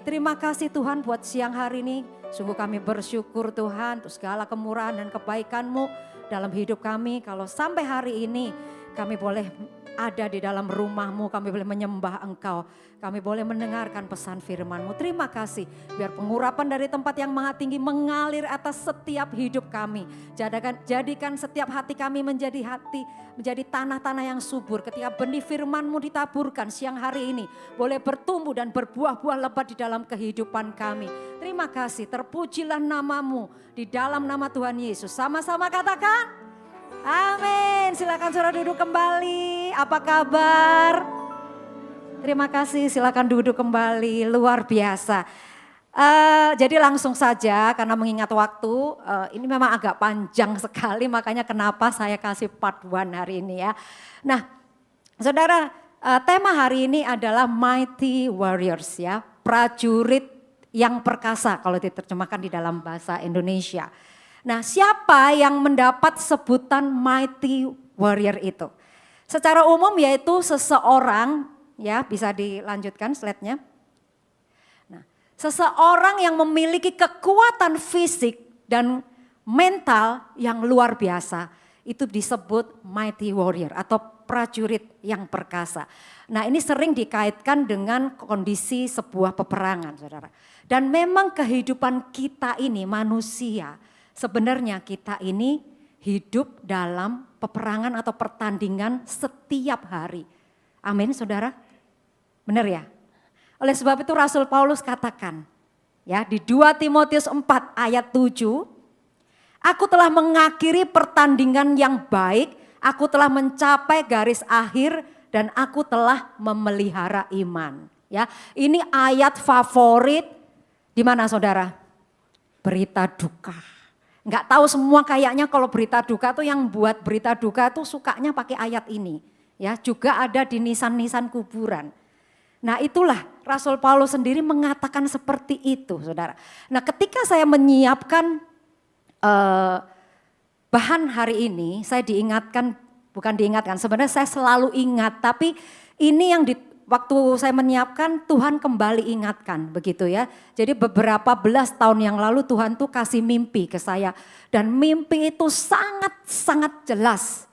Terima kasih Tuhan buat siang hari ini. Sungguh kami bersyukur Tuhan untuk segala kemurahan dan kebaikan-Mu dalam hidup kami. Kalau sampai hari ini kami boleh ada di dalam rumah-Mu, kami boleh menyembah Engkau. Kami boleh mendengarkan pesan firman-Mu. Terima kasih biar pengurapan dari tempat yang maha tinggi mengalir atas setiap hidup kami. Jadikan setiap hati kami menjadi tanah-tanah yang subur. Ketika benih firman-Mu ditaburkan siang hari ini, boleh bertumbuh dan berbuah-buah lebat di dalam kehidupan kami. Terima kasih, terpujilah nama-Mu di dalam nama Tuhan Yesus. Sama-sama katakan, amin. Silakan saudara duduk kembali. Apa kabar? Terima kasih, silakan duduk kembali. Luar biasa. Jadi langsung saja karena mengingat waktu, ini memang agak panjang sekali, makanya kenapa saya kasih part 1 hari ini ya. Nah, saudara, tema hari ini adalah Mighty Warriors ya, prajurit yang perkasa kalau diterjemahkan di dalam bahasa Indonesia. Nah, siapa yang mendapat sebutan Mighty Warrior itu? Secara umum yaitu seseorang, ya bisa dilanjutkan slide-nya. Nah, seseorang yang memiliki kekuatan fisik dan mental yang luar biasa, itu disebut Mighty Warrior atau prajurit yang perkasa. Nah, ini sering dikaitkan dengan kondisi sebuah peperangan, saudara. Dan memang kehidupan kita ini manusia, sebenarnya kita ini hidup dalam peperangan atau pertandingan setiap hari. Amin, saudara. Benar ya? Oleh sebab itu Rasul Paulus katakan ya di 2 Timotius 4 ayat 7, aku telah mengakhiri pertandingan yang baik, aku telah mencapai garis akhir dan aku telah memelihara iman. Ya, ini ayat favorit di mana saudara? Berita duka. Enggak tahu semua kayaknya kalau berita duka tuh yang buat berita duka tuh sukanya pakai ayat ini. Ya, juga ada di nisan-nisan kuburan. Nah, itulah Rasul Paulus sendiri mengatakan seperti itu, saudara. Nah, ketika saya menyiapkan bahan hari ini, saya bukan diingatkan, sebenarnya saya selalu ingat, tapi ini yang waktu saya menyiapkan Tuhan kembali ingatkan, begitu ya. Jadi beberapa belas tahun yang lalu Tuhan tuh kasih mimpi ke saya, dan mimpi itu sangat-sangat jelas.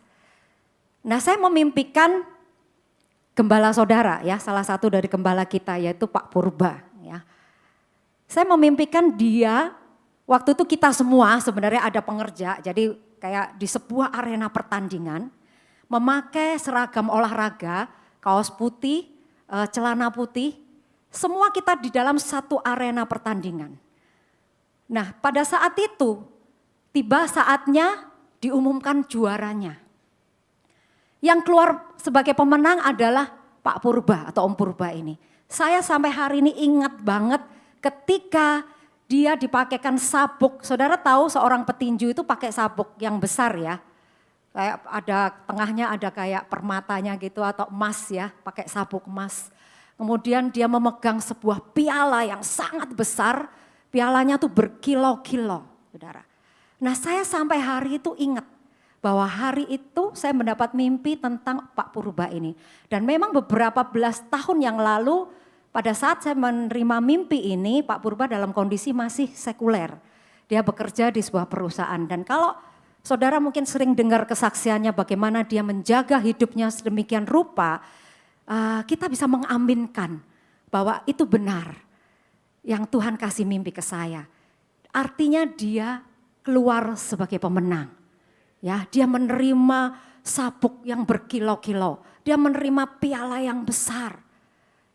Nah, saya memimpikan gembala saudara ya, salah satu dari gembala kita yaitu Pak Purba ya. Saya memimpikan dia, waktu itu kita semua sebenarnya ada pengerja, jadi kayak di sebuah arena pertandingan, memakai seragam olahraga, kaos putih, celana putih, semua kita di dalam satu arena pertandingan. Nah, pada saat itu tiba saatnya diumumkan juaranya. Yang keluar sebagai pemenang adalah Pak Purba atau Om Purba ini. Saya sampai hari ini ingat banget ketika dia dipakaikan sabuk. Saudara tahu seorang petinju itu pakai sabuk yang besar ya. Kayak ada tengahnya ada kayak permatanya gitu atau emas ya, pakai sabuk emas. Kemudian dia memegang sebuah piala yang sangat besar, pialanya tuh berkilo-kilo, saudara. Nah, saya sampai hari itu ingat bahwa hari itu saya mendapat mimpi tentang Pak Purba ini. Dan memang beberapa belas tahun yang lalu pada saat saya menerima mimpi ini, Pak Purba dalam kondisi masih sekuler. Dia bekerja di sebuah perusahaan, dan kalau saudara mungkin sering dengar kesaksiannya bagaimana dia menjaga hidupnya sedemikian rupa, kita bisa mengaminkan bahwa itu benar yang Tuhan kasih mimpi ke saya. Artinya dia keluar sebagai pemenang. Ya, dia menerima sabuk yang berkilo-kilo, dia menerima piala yang besar,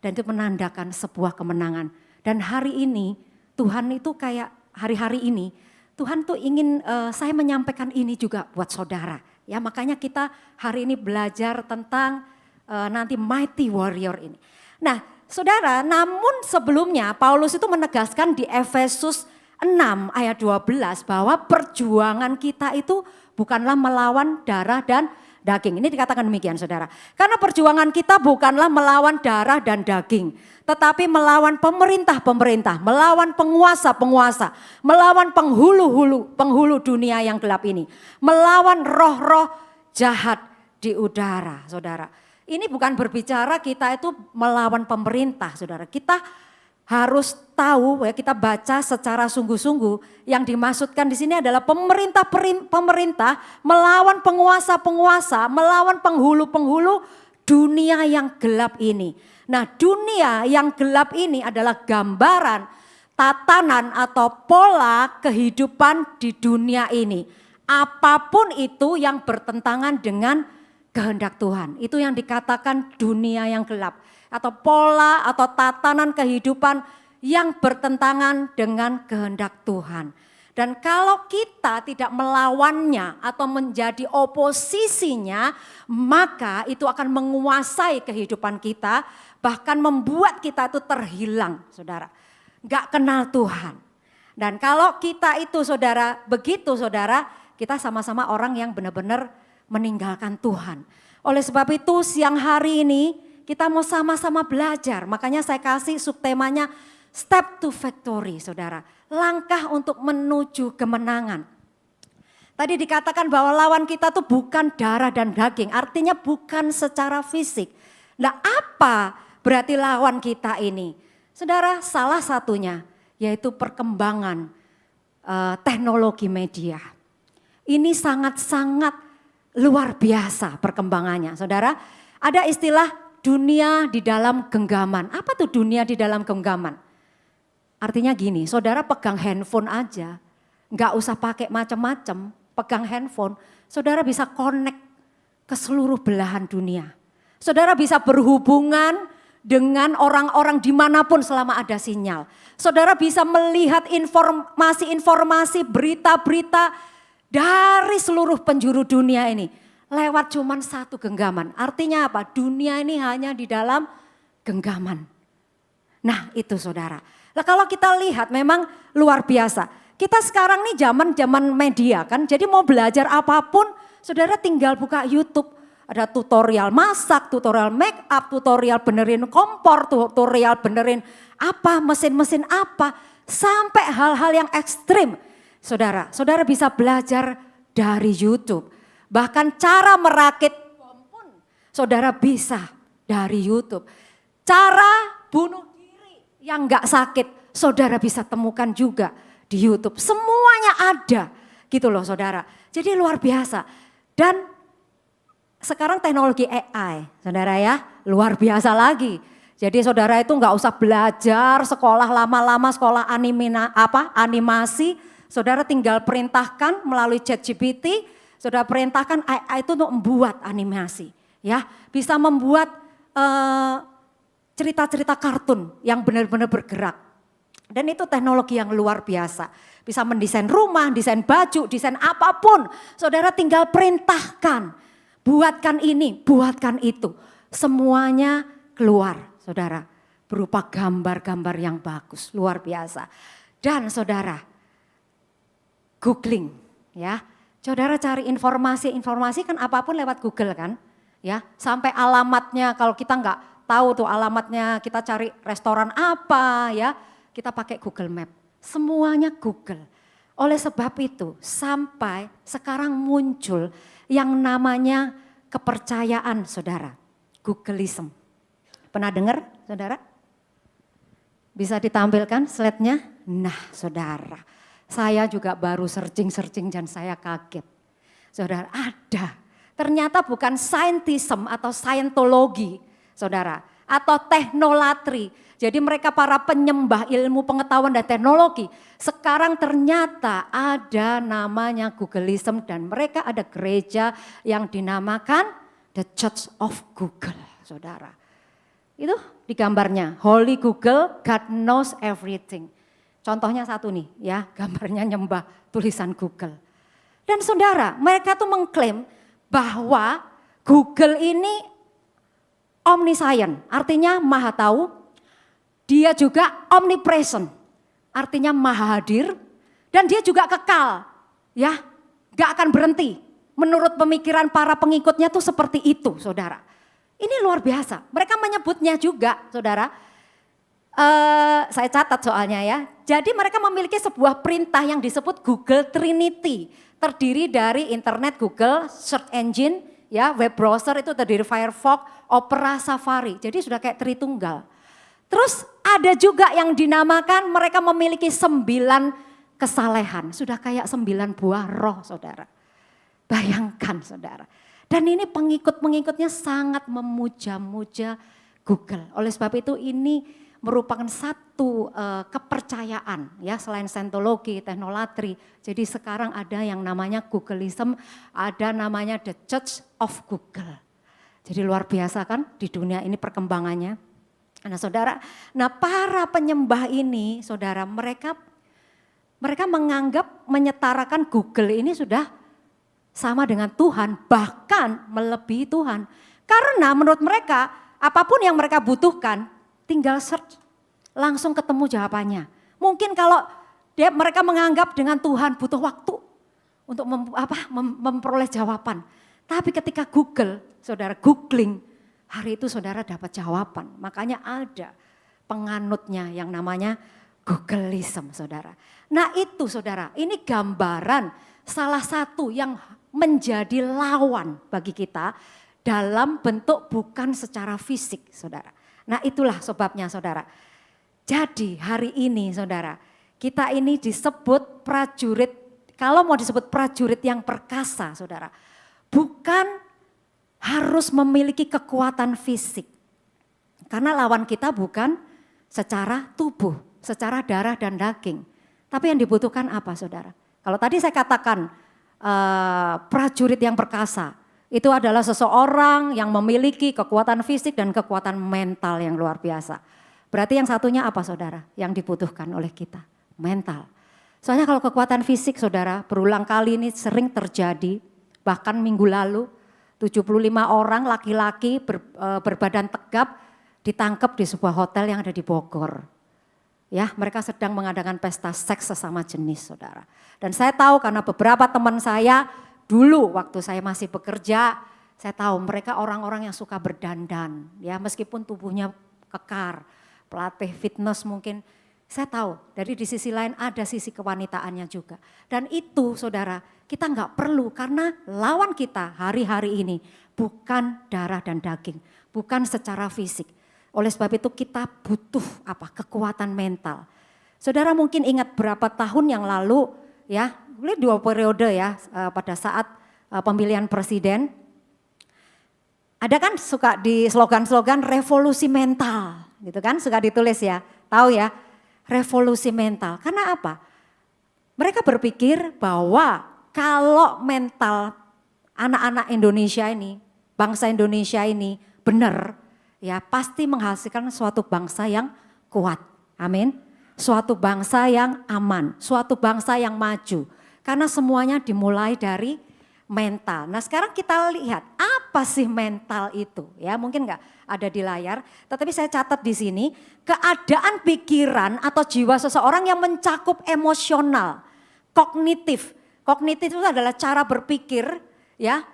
dan itu menandakan sebuah kemenangan. Dan hari ini Tuhan itu kayak hari-hari ini Tuhan tuh ingin saya menyampaikan ini juga buat saudara. Ya, makanya kita hari ini belajar tentang nanti Mighty Warrior ini. Nah, saudara, namun sebelumnya Paulus itu menegaskan di Efesus 6 ayat 12 bahwa perjuangan kita itu bukanlah melawan darah dan daging. Ini dikatakan demikian, saudara. Karena perjuangan kita bukanlah melawan darah dan daging, tetapi melawan pemerintah-pemerintah, melawan penguasa-penguasa, melawan penghulu dunia yang gelap ini, melawan roh-roh jahat di udara, saudara. Ini bukan berbicara kita itu melawan pemerintah, saudara. Kita harus tahu ya, kita baca secara sungguh-sungguh, yang dimaksudkan di sini adalah pemerintah melawan penguasa-penguasa, melawan penghulu-penghulu dunia yang gelap ini. Nah, dunia yang gelap ini adalah gambaran, tatanan atau pola kehidupan di dunia ini. Apapun itu yang bertentangan dengan kehendak Tuhan, itu yang dikatakan dunia yang gelap. Atau pola atau tatanan kehidupan yang bertentangan dengan kehendak Tuhan. Dan kalau kita tidak melawannya atau menjadi oposisinya, maka itu akan menguasai kehidupan kita, bahkan membuat kita itu terhilang, saudara. Gak kenal Tuhan. Dan kalau kita itu saudara, begitu saudara, kita sama-sama orang yang benar-benar meninggalkan Tuhan. Oleh sebab itu siang hari ini, kita mau sama-sama belajar, makanya saya kasih subtemanya Step to Victory, saudara. Langkah untuk menuju kemenangan. Tadi dikatakan bahwa lawan kita tuh bukan darah dan daging, artinya bukan secara fisik. Nah, apa berarti lawan kita ini? Saudara, salah satunya yaitu perkembangan teknologi media. Ini sangat-sangat luar biasa perkembangannya, saudara. Ada istilah dunia di dalam genggaman. Apa tuh dunia di dalam genggaman? Artinya gini, saudara pegang handphone aja, nggak usah pakai macam-macam, pegang handphone, saudara bisa connect ke seluruh belahan dunia. Saudara bisa berhubungan dengan orang-orang dimanapun selama ada sinyal. Saudara bisa melihat informasi-informasi, berita-berita dari seluruh penjuru dunia ini. Lewat cuman satu genggaman. Artinya apa? Dunia ini hanya di dalam genggaman. Nah itu saudara. Nah kalau kita lihat memang luar biasa. Kita sekarang nih zaman media kan. Jadi mau belajar apapun saudara tinggal buka YouTube. Ada tutorial masak, tutorial make up, tutorial benerin kompor, tutorial benerin apa, mesin-mesin apa. Sampai hal-hal yang ekstrim. Saudara bisa belajar dari YouTube. Bahkan cara merakit bom pun saudara bisa dari YouTube. Cara bunuh diri yang gak sakit saudara bisa temukan juga di YouTube. Semuanya ada gitu loh saudara. Jadi luar biasa. Dan sekarang teknologi AI saudara ya luar biasa lagi. Jadi saudara itu gak usah belajar sekolah lama-lama, sekolah animasi. Saudara tinggal perintahkan melalui ChatGPT. Saudara perintahkan AI itu untuk membuat animasi, ya, bisa membuat cerita-cerita kartun yang benar-benar bergerak. Dan itu teknologi yang luar biasa. Bisa mendesain rumah, desain baju, desain apapun. Saudara tinggal perintahkan, buatkan ini, buatkan itu. Semuanya keluar, saudara, berupa gambar-gambar yang bagus, luar biasa. Dan saudara, googling, ya. Saudara cari informasi kan apapun lewat Google kan, ya. Sampai alamatnya kalau kita nggak tahu tuh alamatnya, kita cari restoran apa ya, kita pakai Google Map. Semuanya Google. Oleh sebab itu sampai sekarang muncul yang namanya kepercayaan saudara, Googleism. Pernah dengar saudara? Bisa ditampilkan slide-nya? Nah saudara. Saya juga baru searching dan saya kaget. Saudara ada, ternyata bukan saintism atau saintologi saudara. Atau teknolatri. Jadi mereka para penyembah ilmu pengetahuan dan teknologi. Sekarang ternyata ada namanya Googleism dan mereka ada gereja yang dinamakan The Church of Google saudara. Itu di gambarnya, Holy Google, God knows everything. Contohnya satu nih ya, gambarnya nyembah tulisan Google. Dan saudara, mereka tuh mengklaim bahwa Google ini omniscient, artinya maha tahu. Dia juga omnipresent, artinya maha hadir. Dan dia juga kekal, ya, gak akan berhenti. Menurut pemikiran para pengikutnya tuh seperti itu saudara. Ini luar biasa, mereka menyebutnya juga saudara. Saya catat soalnya ya. Jadi mereka memiliki sebuah perintah yang disebut Google Trinity. Terdiri dari internet Google, search engine, ya, web browser itu terdiri Firefox, Opera, Safari. Jadi sudah kayak Tritunggal. Terus ada juga yang dinamakan mereka memiliki 9 kesalehan. Sudah kayak 9 buah roh saudara. Bayangkan saudara. Dan ini pengikut-pengikutnya sangat memuja-muja Google. Oleh sebab itu ini merupakan satu kepercayaan ya, selain Scientology, teknolatri. Jadi sekarang ada yang namanya Googleism, ada namanya The Church of Google. Jadi luar biasa kan di dunia ini perkembangannya. Nah saudara, nah para penyembah ini saudara, mereka menganggap menyetarakan Google ini sudah sama dengan Tuhan, bahkan melebihi Tuhan. Karena menurut mereka apapun yang mereka butuhkan tinggal search, langsung ketemu jawabannya. Mungkin kalau mereka menganggap dengan Tuhan butuh waktu untuk memperoleh jawaban. Tapi ketika Google, saudara googling, hari itu saudara dapat jawaban. Makanya ada penganutnya yang namanya Googleism saudara. Nah itu saudara, ini gambaran salah satu yang menjadi lawan bagi kita dalam bentuk bukan secara fisik saudara. Nah itulah sebabnya saudara. Jadi hari ini saudara, kita ini disebut prajurit, kalau mau disebut prajurit yang perkasa saudara, bukan harus memiliki kekuatan fisik. Karena lawan kita bukan secara tubuh, secara darah dan daging. Tapi yang dibutuhkan apa saudara? Kalau tadi saya katakan prajurit yang perkasa, itu adalah seseorang yang memiliki kekuatan fisik dan kekuatan mental yang luar biasa. Berarti yang satunya apa saudara? Yang dibutuhkan oleh kita, mental. Soalnya kalau kekuatan fisik saudara, berulang kali ini sering terjadi, bahkan minggu lalu 75 orang laki-laki berbadan tegap ditangkap di sebuah hotel yang ada di Bogor. Ya, mereka sedang mengadakan pesta seks sesama jenis saudara. Dan saya tahu karena beberapa teman saya dulu waktu saya masih bekerja, saya tahu mereka orang-orang yang suka berdandan, ya meskipun tubuhnya kekar, pelatih fitness mungkin, saya tahu dari di sisi lain ada sisi kewanitaannya juga. Dan itu saudara, kita nggak perlu karena lawan kita hari-hari ini bukan darah dan daging, bukan secara fisik. Oleh sebab itu kita butuh apa? Kekuatan mental. Saudara mungkin ingat berapa tahun yang lalu ya, boleh 2 periode ya pada saat pemilihan presiden. Ada kan suka di slogan-slogan revolusi mental gitu kan, suka ditulis ya, tahu ya revolusi mental. Karena apa? Mereka berpikir bahwa kalau mental anak-anak Indonesia ini, bangsa Indonesia ini benar, ya pasti menghasilkan suatu bangsa yang kuat. Amin. Suatu bangsa yang aman, suatu bangsa yang maju. Karena semuanya dimulai dari mental. Nah sekarang kita lihat apa sih mental itu? Ya mungkin nggak ada di layar, tetapi saya catat di sini keadaan pikiran atau jiwa seseorang yang mencakup emosional, kognitif. Kognitif itu adalah cara berpikir, ya,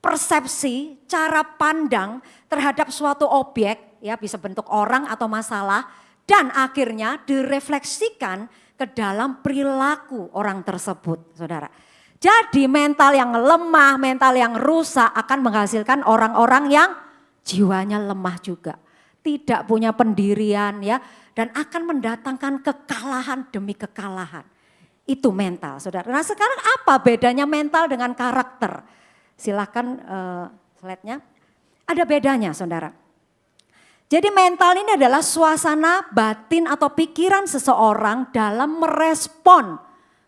persepsi, cara pandang terhadap suatu objek, ya bisa bentuk orang atau masalah, dan akhirnya direfleksikan ke dalam perilaku orang tersebut, saudara. Jadi mental yang lemah, mental yang rusak akan menghasilkan orang-orang yang jiwanya lemah juga. Tidak punya pendirian ya, dan akan mendatangkan kekalahan demi kekalahan. Itu mental, saudara. Nah sekarang apa bedanya mental dengan karakter? Silakan slide-nya. Ada bedanya saudara. Jadi mental ini adalah suasana batin atau pikiran seseorang dalam merespon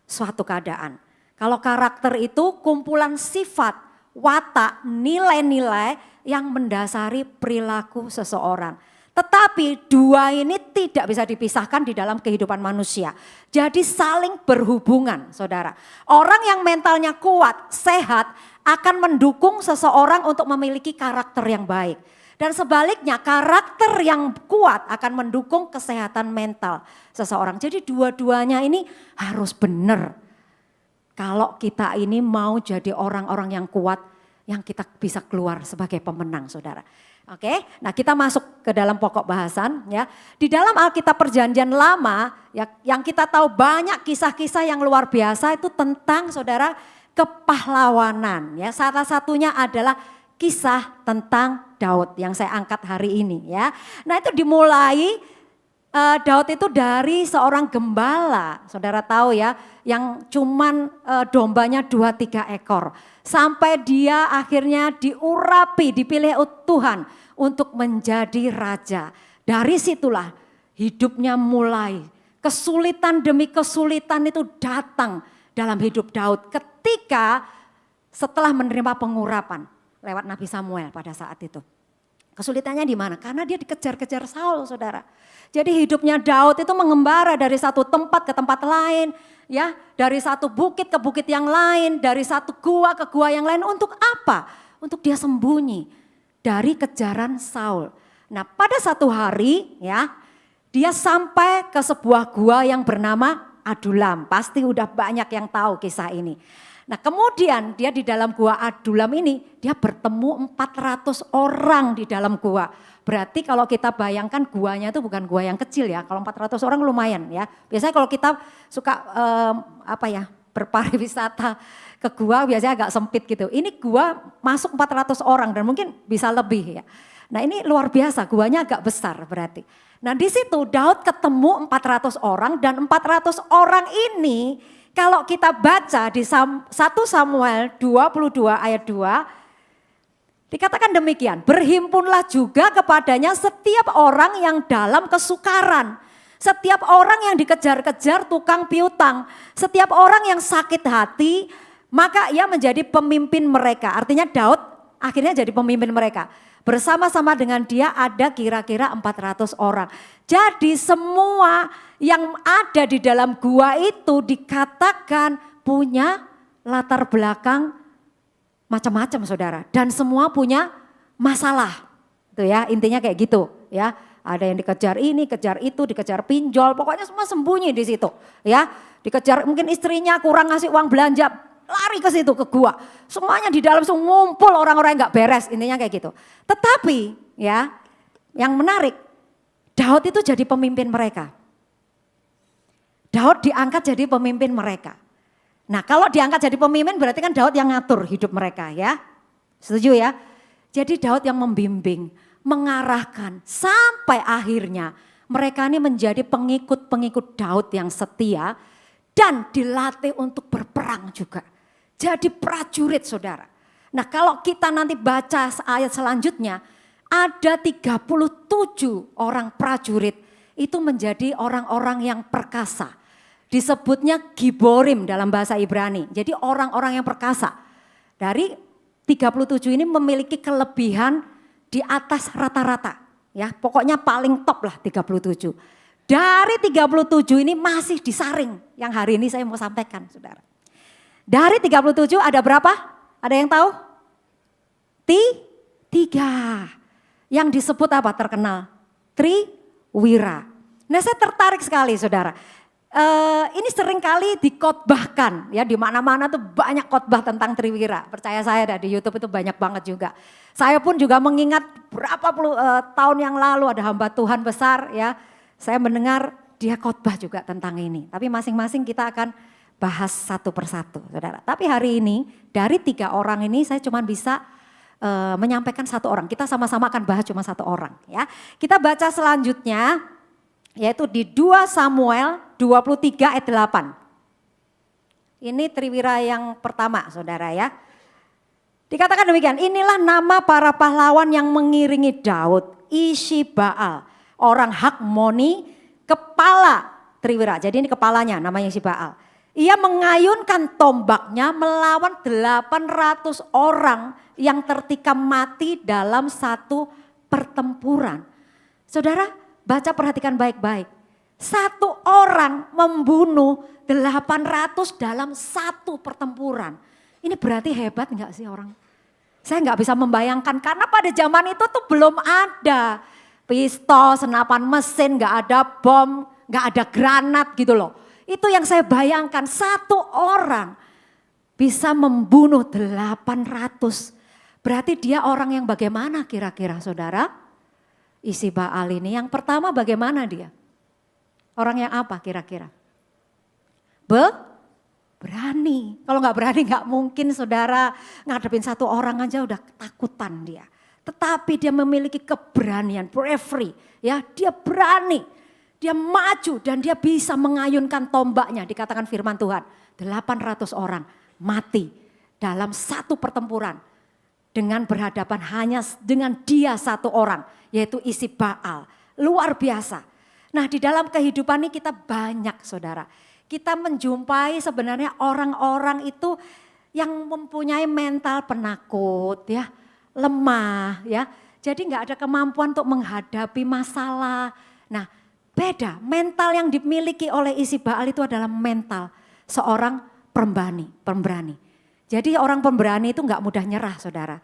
suatu keadaan. Kalau karakter itu kumpulan sifat, watak, nilai-nilai yang mendasari perilaku seseorang. Tetapi dua ini tidak bisa dipisahkan di dalam kehidupan manusia. Jadi saling berhubungan saudara. Orang yang mentalnya kuat, sehat akan mendukung seseorang untuk memiliki karakter yang baik. Dan sebaliknya karakter yang kuat akan mendukung kesehatan mental seseorang. Jadi dua-duanya ini harus benar. Kalau kita ini mau jadi orang-orang yang kuat, yang kita bisa keluar sebagai pemenang saudara. Oke, nah kita masuk ke dalam pokok bahasan ya. Di dalam Alkitab Perjanjian Lama ya, yang kita tahu banyak kisah-kisah yang luar biasa itu tentang saudara kepahlawanan ya. Salah satunya adalah kisah tentang Daud yang saya angkat hari ini ya. Nah itu dimulai Daud itu dari seorang gembala, saudara tahu ya, yang cuman dombanya 2-3 ekor. Sampai dia akhirnya diurapi, dipilih Tuhan untuk menjadi raja. Dari situlah hidupnya mulai, kesulitan demi kesulitan itu datang dalam hidup Daud ketika setelah menerima pengurapan lewat Nabi Samuel pada saat itu. Kesulitannya di mana? Karena dia dikejar-kejar Saul, saudara. Jadi hidupnya Daud itu mengembara dari satu tempat ke tempat lain, ya, dari satu bukit ke bukit yang lain, dari satu gua ke gua yang lain. Untuk apa? Untuk dia sembunyi dari kejaran Saul. Nah, pada satu hari, ya, dia sampai ke sebuah gua yang bernama Adulam. Pasti udah banyak yang tahu kisah ini. Nah, kemudian dia di dalam gua Adulam ini, dia bertemu 400 orang di dalam gua. Berarti kalau kita bayangkan guanya itu bukan gua yang kecil ya. Kalau 400 orang lumayan ya. Biasanya kalau kita suka berpariwisata ke gua biasanya agak sempit gitu. Ini gua masuk 400 orang dan mungkin bisa lebih ya. Nah, ini luar biasa, guanya agak besar berarti. Nah, di situ Daud ketemu 400 orang dan 400 orang ini kalau kita baca di 1 Samuel 22 ayat 2, dikatakan demikian, berhimpunlah juga kepadanya setiap orang yang dalam kesukaran, setiap orang yang dikejar-kejar tukang piutang, setiap orang yang sakit hati, maka ia menjadi pemimpin mereka. Artinya Daud akhirnya jadi pemimpin mereka. Bersama-sama dengan dia ada kira-kira 400 orang. Jadi semua yang ada di dalam gua itu dikatakan punya latar belakang macam-macam, saudara. Dan semua punya masalah. Itu ya, intinya kayak gitu ya. Ada yang dikejar ini, kejar itu, dikejar pinjol, pokoknya semua sembunyi di situ ya. Dikejar mungkin istrinya kurang ngasih uang belanja, lari ke situ ke gua. Semuanya di dalam semua ngumpul orang-orang yang gak beres, intinya kayak gitu. Tetapi ya, yang menarik, Daud itu jadi pemimpin mereka. Daud diangkat jadi pemimpin mereka. Nah, kalau diangkat jadi pemimpin berarti kan Daud yang ngatur hidup mereka ya. Setuju ya? Jadi Daud yang membimbing, mengarahkan sampai akhirnya mereka ini menjadi pengikut-pengikut Daud yang setia dan dilatih untuk berperang juga. Jadi prajurit, saudara. Nah, kalau kita nanti baca ayat selanjutnya, ada 37 orang prajurit itu menjadi orang-orang yang perkasa. Disebutnya Giborim dalam bahasa Ibrani. Jadi orang-orang yang perkasa. Dari 37 ini memiliki kelebihan di atas rata-rata. Ya, pokoknya paling top lah 37. Dari 37 ini masih disaring yang hari ini saya mau sampaikan, saudara. Dari 37 ada berapa? Ada yang tahu? 3. Yang disebut apa terkenal? Triwira. Nah, saya tertarik sekali, saudara. Ini sering kali dikotbahkan ya, di mana-mana tuh banyak khotbah tentang Triwira. Percaya saya di YouTube itu banyak banget juga. Saya pun juga mengingat berapa puluh tahun yang lalu ada hamba Tuhan besar ya. Saya mendengar dia khotbah juga tentang ini. Tapi masing-masing kita akan bahas satu persatu, saudara. Tapi hari ini dari 3 orang ini saya cuma bisa menyampaikan 1 orang. Kita sama-sama akan bahas cuma 1 orang ya. Kita baca selanjutnya yaitu di 2 Samuel 23 ayat 8. Ini Triwira yang pertama, saudara ya. Dikatakan demikian, inilah nama para pahlawan yang mengiringi Daud, Ishibaal, orang Hakmoni, kepala Triwira. Jadi ini kepalanya namanya Ishibaal. Ia mengayunkan tombaknya melawan 800 orang yang tertikam mati dalam satu pertempuran. Saudara, baca perhatikan baik-baik. 1 orang membunuh 800 dalam satu pertempuran. Ini berarti hebat enggak sih orang? Saya enggak bisa membayangkan karena pada zaman itu tuh belum ada pistol, senapan mesin, enggak ada bom, enggak ada granat gitu loh. Itu yang saya bayangkan, 1 orang bisa membunuh 800. Berarti dia orang yang bagaimana kira-kira, saudara? Ishibaal ini yang pertama bagaimana dia? Orang yang apa kira-kira? Berani. Kalau nggak berani nggak mungkin, saudara, ngadepin 1 orang aja udah ketakutan dia. Tetapi dia memiliki keberanian, bravery, ya, dia berani. dia maju dan dia bisa mengayunkan tombaknya, dikatakan firman Tuhan. 800 orang mati dalam satu pertempuran dengan berhadapan hanya dengan dia satu orang, yaitu isi Baal. Luar biasa. Nah, di dalam kehidupan ini kita banyak saudara. Kita menjumpai sebenarnya orang-orang itu yang mempunyai mental penakut ya, lemah ya. Jadi nggak ada kemampuan untuk menghadapi masalah. Nah, beda, mental yang dimiliki oleh isi Baal itu adalah mental seorang pemberani. Jadi orang pemberani itu nggak mudah nyerah saudara.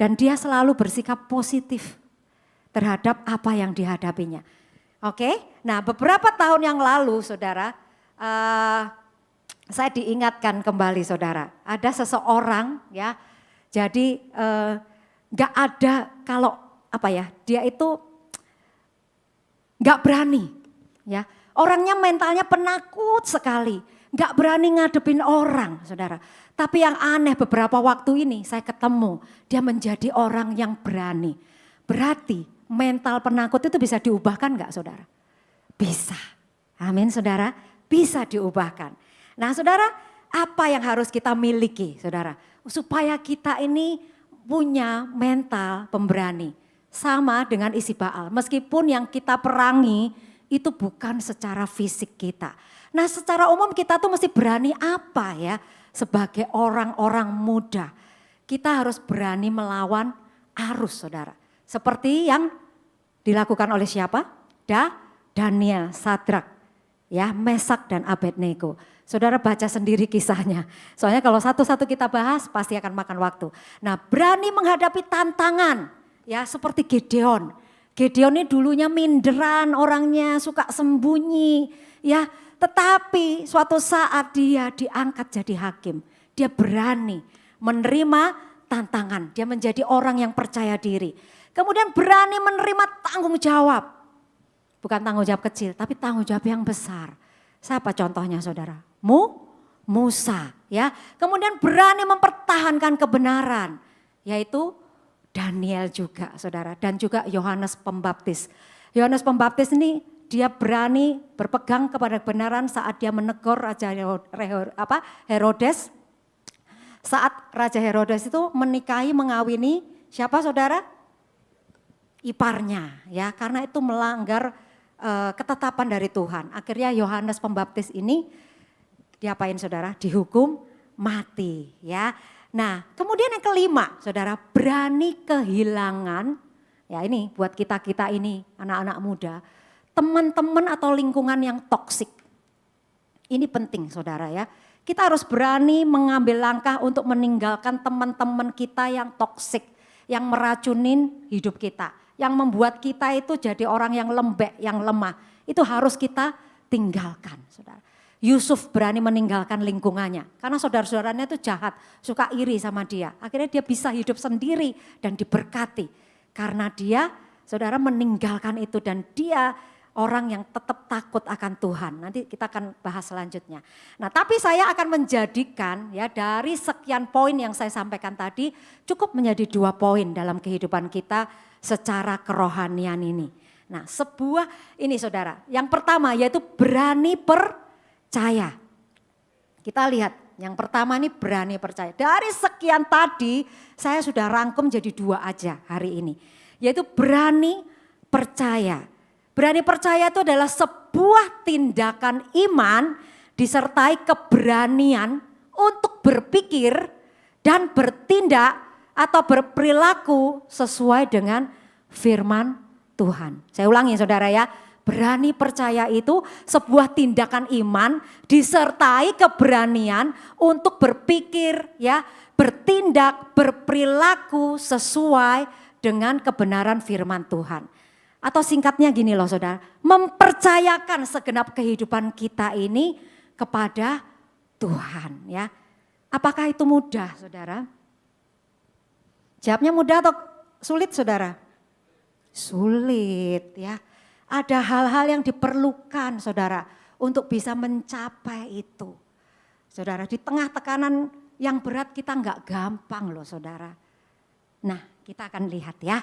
Dan dia selalu bersikap positif terhadap apa yang dihadapinya. Oke, nah beberapa tahun yang lalu saudara, saya diingatkan kembali saudara. Ada seseorang ya, jadi nggak ada kalau apa ya, dia itu nggak berani ya. Orangnya mentalnya penakut sekali, nggak berani ngadepin orang saudara. Tapi yang aneh beberapa waktu ini saya ketemu dia menjadi orang yang berani. Berarti mental penakut itu bisa diubahkan nggak saudara? Bisa, amin saudara, bisa diubahkan. Nah saudara, apa yang harus kita miliki saudara? Supaya kita ini punya mental pemberani. Sama dengan isi Baal, meskipun yang kita perangi itu bukan secara fisik kita. Nah secara umum kita tuh mesti berani apa ya? Sebagai orang-orang muda, kita harus berani melawan arus saudara. Seperti yang dilakukan oleh siapa? Daniel, Sadrak, ya, Mesak dan Abednego. Saudara baca sendiri kisahnya. Soalnya kalau satu-satu kita bahas pasti akan makan waktu. Nah berani menghadapi tantangan ya seperti Gideon. Gideon ini dulunya minderan orangnya, suka sembunyi ya. Tetapi suatu saat dia diangkat jadi hakim. Dia berani menerima tantangan. Dia menjadi orang yang percaya diri. Kemudian berani menerima tanggung jawab. Bukan tanggung jawab kecil, tapi tanggung jawab yang besar. Siapa contohnya saudara? Musa ya. Kemudian berani mempertahankan kebenaran. Yaitu Daniel juga saudara. Dan juga Yohanes Pembaptis. Yohanes Pembaptis ini dia berani berpegang kepada kebenaran saat dia menegur Raja Herodes. Saat Raja Herodes itu menikahi, mengawini siapa saudara? Iparnya ya, karena itu melanggar ketetapan dari Tuhan. Akhirnya Yohanes Pembaptis ini diapain saudara? Dihukum mati ya. Nah kemudian yang kelima saudara, berani kehilangan, ya ini buat kita-kita ini anak-anak muda, teman-teman atau lingkungan yang toksik. Ini penting saudara ya. Kita harus berani mengambil langkah untuk meninggalkan teman-teman kita yang toksik. Yang meracunin hidup kita. Yang membuat kita itu jadi orang yang lembek, yang lemah. Itu harus kita tinggalkan saudara. Yusuf berani meninggalkan lingkungannya. Karena saudara-saudaranya itu jahat, suka iri sama dia. Akhirnya dia bisa hidup sendiri dan diberkati. Karena dia saudara meninggalkan itu dan dia orang yang tetap takut akan Tuhan. Nanti kita akan bahas selanjutnya. Nah tapi saya akan menjadikan ya dari sekian poin yang saya sampaikan tadi cukup menjadi 2 poin dalam kehidupan kita secara kerohanian ini. Nah sebuah ini saudara, yang pertama yaitu berani percaya. Kita lihat yang pertama ini berani percaya. Dari sekian tadi saya sudah rangkum jadi 2 aja hari ini. Yaitu berani percaya. Berani percaya itu adalah sebuah tindakan iman disertai keberanian untuk berpikir dan bertindak atau berperilaku sesuai dengan firman Tuhan. Saya ulangi saudara ya, berani percaya itu sebuah tindakan iman disertai keberanian untuk berpikir ya, bertindak, berperilaku sesuai dengan kebenaran firman Tuhan. Atau singkatnya gini loh saudara, mempercayakan segenap kehidupan kita ini kepada Tuhan ya. Apakah itu mudah saudara? Jawabnya mudah atau sulit saudara? Sulit ya. Ada hal-hal yang diperlukan saudara untuk bisa mencapai itu. Saudara di tengah tekanan yang berat kita nggak gampang loh saudara. Nah kita akan lihat ya.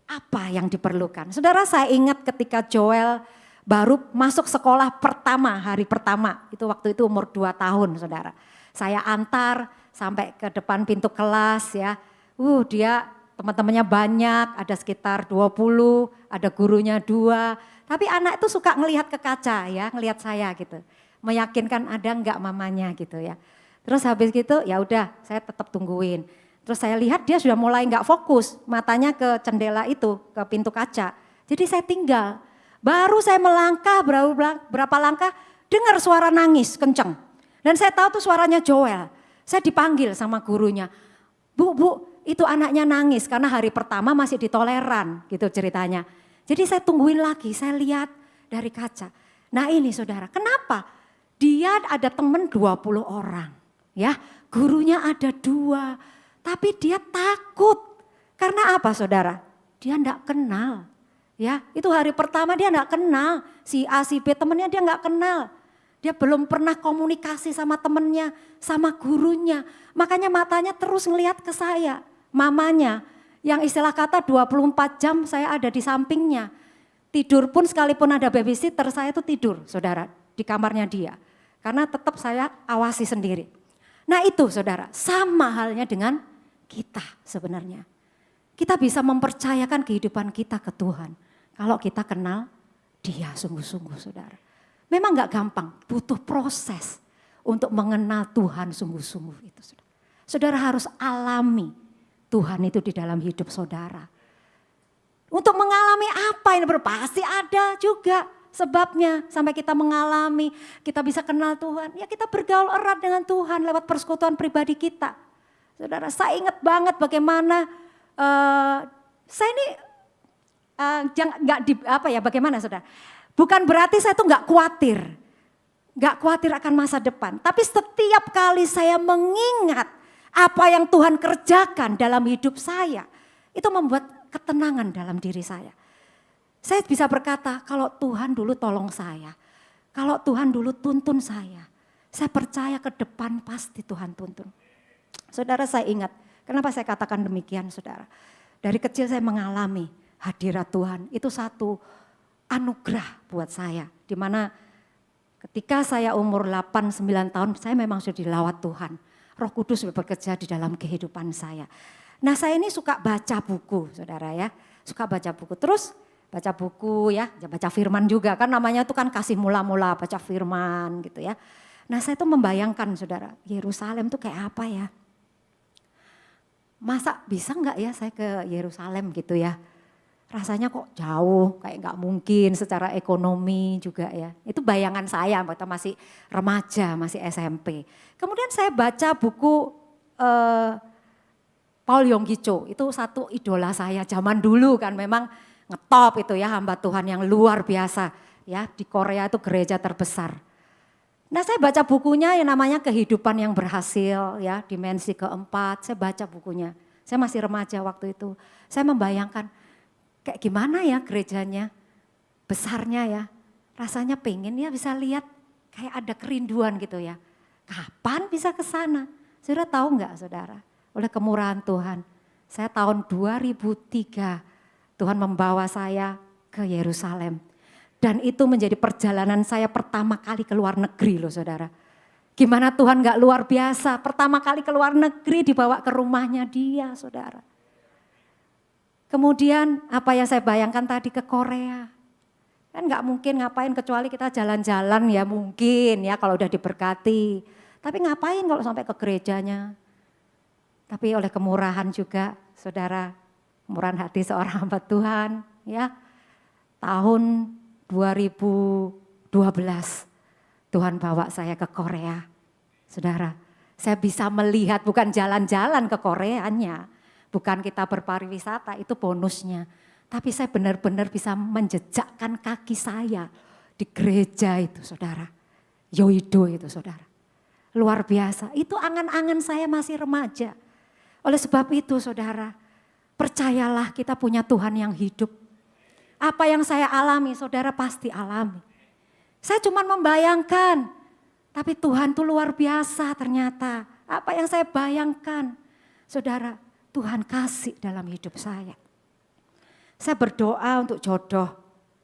Apa yang diperlukan? Saudara saya ingat ketika Joel baru masuk sekolah pertama, hari pertama. Itu waktu itu umur 2 tahun saudara. Saya antar sampai ke depan pintu kelas ya. Dia teman-temannya banyak, ada sekitar 20, ada gurunya 2. Tapi anak itu suka ngelihat ke kaca ya, ngelihat saya gitu. Meyakinkan ada enggak mamanya gitu ya. Terus habis gitu ya udah saya tetap tungguin. Terus saya lihat dia sudah mulai enggak fokus, matanya ke jendela itu, ke pintu kaca. Jadi saya tinggal. Baru saya melangkah berapa langkah, dengar suara nangis kenceng. Dan saya tahu tuh suaranya Joel. Saya dipanggil sama gurunya. Bu, itu anaknya nangis karena hari pertama masih ditoleran gitu ceritanya. Jadi saya tungguin lagi, saya lihat dari kaca. Nah ini saudara, kenapa? Dia ada teman 20 orang. Ya, gurunya ada 2. Tapi dia takut. Karena apa saudara? Dia enggak kenal. Ya, itu hari pertama dia enggak kenal. Si A, si B temennya dia enggak kenal. Dia belum pernah komunikasi sama temennya, sama gurunya. Makanya matanya terus ngelihat ke saya, mamanya. Yang istilah kata 24 jam saya ada di sampingnya. Tidur pun sekalipun ada babysitter, saya tuh tidur saudara di kamarnya dia. Karena tetap saya awasi sendiri. Nah itu saudara, sama halnya dengan kita sebenarnya. Kita bisa mempercayakan kehidupan kita ke Tuhan. Kalau kita kenal dia sungguh-sungguh saudara. Memang gak gampang, butuh proses untuk mengenal Tuhan sungguh-sungguh itu saudara. Saudara harus alami Tuhan itu di dalam hidup saudara. Untuk mengalami apa ini pasti ada juga sebabnya sampai kita mengalami, kita bisa kenal Tuhan. Ya kita bergaul erat dengan Tuhan lewat persekutuan pribadi kita. Saudara, saya ingat banget bagaimana saya ini bagaimana saudara? Bukan berarti saya tuh nggak khawatir akan masa depan. Tapi setiap kali saya mengingat apa yang Tuhan kerjakan dalam hidup saya, itu membuat ketenangan dalam diri saya. Saya bisa berkata, kalau Tuhan dulu tolong saya, kalau Tuhan dulu tuntun saya percaya ke depan pasti Tuhan tuntun. Saudara, saya ingat, kenapa saya katakan demikian saudara? Dari kecil saya mengalami hadirat Tuhan, itu satu anugerah buat saya. Dimana ketika saya umur 8-9 tahun, saya memang sudah dilawat Tuhan. Roh Kudus bekerja di dalam kehidupan saya. Nah saya ini suka baca buku saudara ya. Suka baca buku, terus baca buku ya, baca firman juga. Kan namanya itu kan kasih mula-mula baca firman gitu ya. Nah saya tuh membayangkan saudara, Yerusalem tuh kayak apa ya. Masa bisa enggak ya saya ke Yerusalem gitu ya. Rasanya kok jauh, kayak nggak mungkin secara ekonomi juga ya. Itu bayangan saya waktu masih remaja, masih SMP. Kemudian saya baca buku Paul Yonggi Cho, itu satu idola saya zaman dulu kan, memang ngetop itu ya, hamba Tuhan yang luar biasa ya, di Korea itu gereja terbesar. Nah saya baca bukunya yang namanya Kehidupan yang Berhasil ya, dimensi keempat, saya baca bukunya. Saya masih remaja waktu itu, saya membayangkan kayak gimana ya gerejanya, besarnya ya, rasanya pengen ya bisa lihat kayak ada kerinduan gitu ya. Kapan bisa ke sana? Saudara tahu enggak saudara? Oleh kemurahan Tuhan, saya tahun 2003 Tuhan membawa saya ke Yerusalem. Dan itu menjadi perjalanan saya pertama kali ke luar negeri loh saudara. Gimana Tuhan enggak luar biasa, pertama kali ke luar negeri dibawa ke rumahnya dia saudara. Kemudian apa yang saya bayangkan tadi ke Korea. Kan gak mungkin ngapain kecuali kita jalan-jalan ya mungkin ya kalau udah diberkati. Tapi ngapain kalau sampai ke gerejanya. Tapi oleh kemurahan juga saudara, kemurahan hati seorang hamba Tuhan ya. Tahun 2012 Tuhan bawa saya ke Korea. Saudara, saya bisa melihat bukan jalan-jalan ke Koreanya. Bukan kita berpariwisata, itu bonusnya. Tapi saya benar-benar bisa menjejakkan kaki saya di gereja itu saudara. Yoido itu saudara. Luar biasa, itu angan-angan saya masih remaja. Oleh sebab itu saudara, percayalah kita punya Tuhan yang hidup. Apa yang saya alami saudara pasti alami. Saya cuma membayangkan, tapi Tuhan tuh luar biasa ternyata. Apa yang saya bayangkan saudara, Tuhan kasih dalam hidup saya. Saya berdoa untuk jodoh,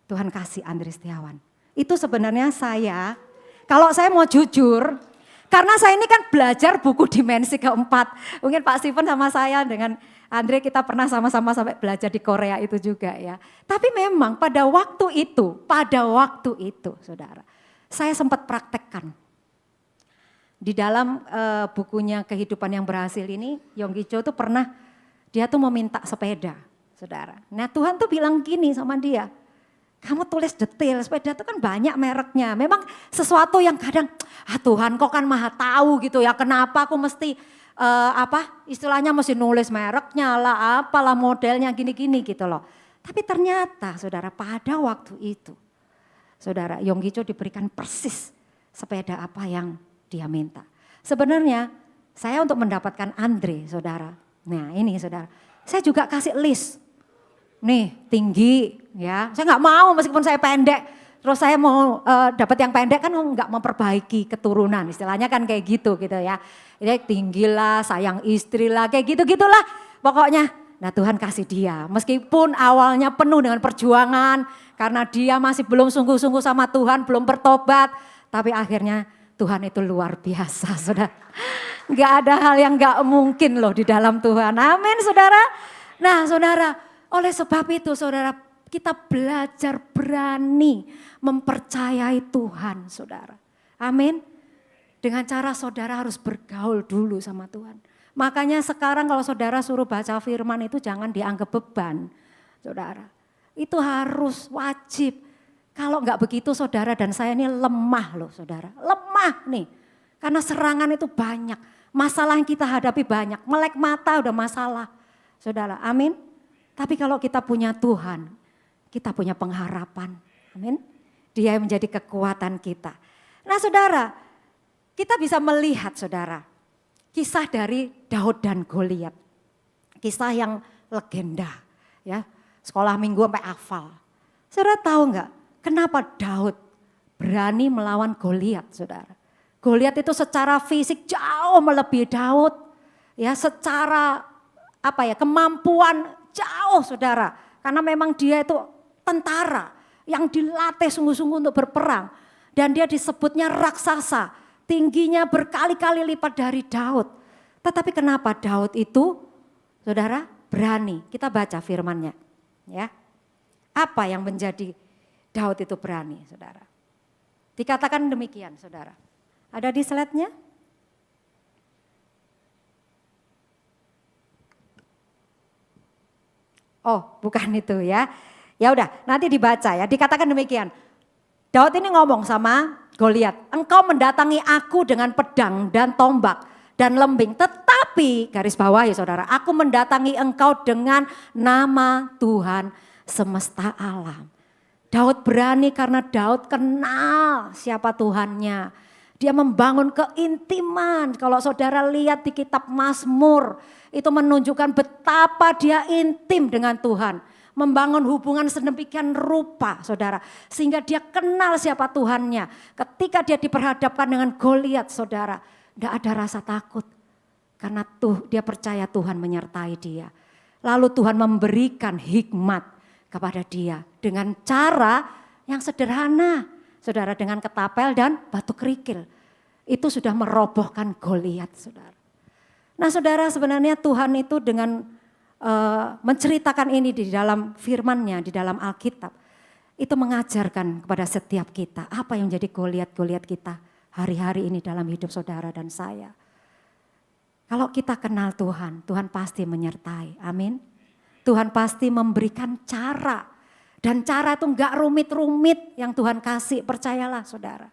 Tuhan kasih Andri Setiawan. Itu sebenarnya saya, kalau saya mau jujur, karena saya ini kan belajar buku dimensi keempat. Mungkin Pak Steven sama saya dengan Andre kita pernah sama-sama sampai belajar di Korea itu juga ya. Tapi memang pada waktu itu, saudara, saya sempat praktekkan. Di dalam bukunya Kehidupan yang Berhasil ini, Yonggi Cho tuh pernah, dia tuh mau minta sepeda, saudara. Nah Tuhan tuh bilang gini sama dia, kamu tulis detail, sepeda itu kan banyak mereknya. Memang sesuatu yang kadang, Tuhan kok kan maha tahu gitu ya, kenapa aku mesti istilahnya mesti nulis mereknya lah, apalah modelnya gini-gini gitu loh. Tapi ternyata saudara pada waktu itu, saudara Yonggi Cho diberikan persis sepeda apa yang dia minta. Sebenarnya saya untuk mendapatkan Andre saudara, nah ini saudara, saya juga kasih list. Nih tinggi ya, saya nggak mau meskipun saya pendek, terus saya mau dapat yang pendek kan nggak memperbaiki keturunan, istilahnya kan kayak gitu ya. Jadi tinggi lah, sayang istri lah, kayak gitu-gitulah pokoknya. Nah Tuhan kasih dia, meskipun awalnya penuh dengan perjuangan, karena dia masih belum sungguh-sungguh sama Tuhan, belum bertobat, tapi akhirnya Tuhan itu luar biasa saudara. Nggak ada hal yang nggak mungkin loh di dalam Tuhan, amin saudara. Nah saudara, oleh sebab itu saudara, kita belajar berani mempercayai Tuhan saudara. Amin. Dengan cara saudara harus bergaul dulu sama Tuhan. Makanya sekarang kalau saudara suruh baca firman itu jangan dianggap beban saudara. Itu harus wajib. Kalau enggak begitu saudara dan saya ini lemah loh saudara. Lemah nih. Karena serangan itu banyak. Masalah yang kita hadapi banyak. Melek mata udah masalah saudara. Amin. Tapi kalau kita punya Tuhan, kita punya pengharapan. Amin. Dia yang menjadi kekuatan kita. Nah saudara, kita bisa melihat saudara, kisah dari Daud dan Goliat. Kisah yang legenda. Ya, sekolah minggu sampai hafal. Saudara tahu enggak kenapa Daud berani melawan Goliat saudara. Goliat itu secara fisik jauh melebihi Daud. Ya, secara kemampuan jauh saudara, karena memang dia itu tentara yang dilatih sungguh-sungguh untuk berperang. Dan dia disebutnya raksasa, tingginya berkali-kali lipat dari Daud. Tetapi kenapa Daud itu saudara berani? Kita baca firman-Nya ya. Apa yang menjadi Daud itu berani saudara? Dikatakan demikian saudara. Ada di slide-nya? Oh, bukan itu ya. Ya udah, nanti dibaca ya. Dikatakan demikian. Daud ini ngomong sama Goliat, engkau mendatangi aku dengan pedang dan tombak dan lembing. Tetapi, garis bawah ya saudara, aku mendatangi engkau dengan nama Tuhan semesta alam. Daud berani karena Daud kenal siapa Tuhannya. Dia membangun keintiman. Kalau saudara lihat di kitab Mazmur, itu menunjukkan betapa dia intim dengan Tuhan. Membangun hubungan sedemikian rupa saudara. Sehingga dia kenal siapa Tuhannya. Ketika dia diperhadapkan dengan Goliat saudara, tidak ada rasa takut. Karena dia percaya Tuhan menyertai dia. Lalu Tuhan memberikan hikmat kepada dia. Dengan cara yang sederhana. Saudara, dengan ketapel dan batu kerikil. Itu sudah merobohkan Goliat saudara. Nah saudara, sebenarnya Tuhan itu dengan menceritakan ini di dalam firman-Nya, di dalam Alkitab. Itu mengajarkan kepada setiap kita apa yang menjadi Goliat-Goliat kita hari-hari ini dalam hidup saudara dan saya. Kalau kita kenal Tuhan, Tuhan pasti menyertai, amin. Tuhan pasti memberikan cara. Dan cara itu enggak rumit-rumit yang Tuhan kasih, percayalah saudara.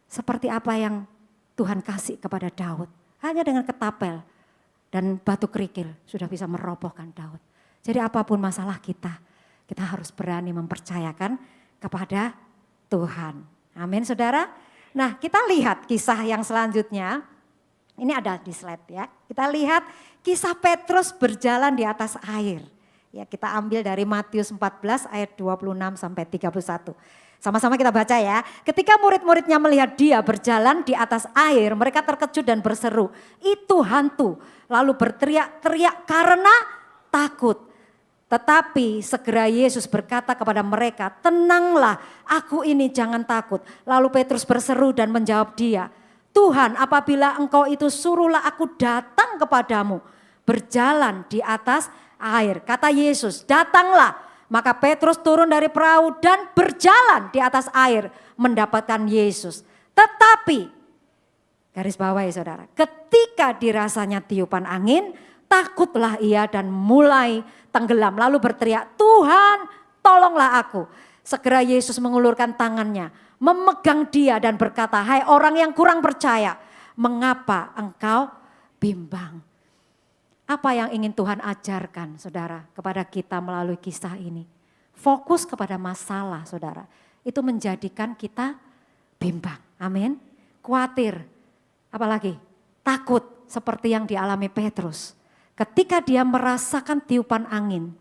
Seperti apa yang Tuhan kasih kepada Daud. Hanya dengan ketapel dan batu kerikil sudah bisa merobohkan Daud. Jadi apapun masalah kita harus berani mempercayakan kepada Tuhan. Amin saudara. Nah kita lihat kisah yang selanjutnya. Ini ada di slide ya. Kita lihat kisah Petrus berjalan di atas air. Ya, kita ambil dari Matius 14 ayat 26 sampai 31. Sama-sama kita baca ya. Ketika murid-muridnya melihat dia berjalan di atas air, mereka terkejut dan berseru, "Itu hantu." Lalu berteriak-teriak karena takut. Tetapi segera Yesus berkata kepada mereka, tenanglah, aku ini, jangan takut. Lalu Petrus berseru dan menjawab dia, Tuhan, apabila engkau itu, suruhlah aku datang kepadamu, berjalan di atas air. Kata Yesus, datanglah. Maka Petrus turun dari perahu dan berjalan di atas air mendapatkan Yesus. Tetapi, garis bawah ya saudara, ketika dirasanya tiupan angin, takutlah ia dan mulai tenggelam. Lalu berteriak, Tuhan tolonglah aku. Segera Yesus mengulurkan tangannya, memegang dia dan berkata, hai orang yang kurang percaya, mengapa engkau bimbang? Apa yang ingin Tuhan ajarkan saudara kepada kita melalui kisah ini? Fokus kepada masalah saudara, itu menjadikan kita bimbang. Amin. Khawatir, apalagi takut seperti yang dialami Petrus. Ketika dia merasakan tiupan angin,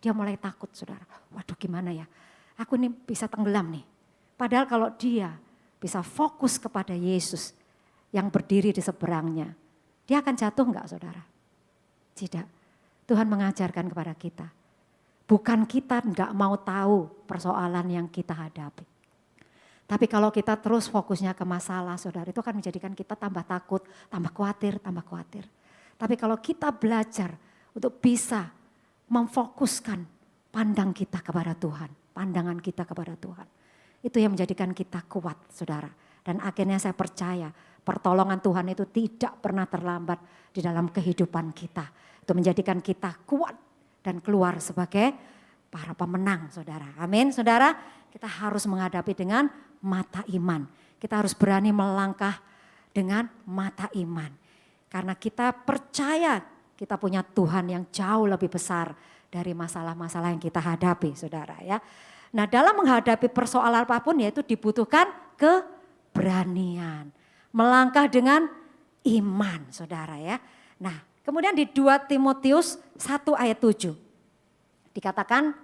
dia mulai takut saudara. Waduh gimana ya, aku ini bisa tenggelam nih. Padahal kalau dia bisa fokus kepada Yesus yang berdiri di seberangnya, dia akan jatuh enggak saudara? Tidak. Tuhan mengajarkan kepada kita. Bukan kita enggak mau tahu persoalan yang kita hadapi. Tapi kalau kita terus fokusnya ke masalah saudara, itu akan menjadikan kita tambah takut, tambah khawatir, tambah khawatir. Tapi kalau kita belajar untuk bisa memfokuskan pandang kita kepada Tuhan, pandangan kita kepada Tuhan. Itu yang menjadikan kita kuat saudara. Dan akhirnya saya percaya pertolongan Tuhan itu tidak pernah terlambat di dalam kehidupan kita. Itu menjadikan kita kuat dan keluar sebagai para pemenang saudara. Amin saudara, kita harus menghadapi dengan mata iman. Kita harus berani melangkah dengan mata iman. Karena kita percaya kita punya Tuhan yang jauh lebih besar dari masalah-masalah yang kita hadapi saudara ya. Nah dalam menghadapi persoalan apapun yaitu dibutuhkan keberanian. Melangkah dengan iman saudara ya. Nah kemudian di 2 Timotius 1 ayat 7 dikatakan,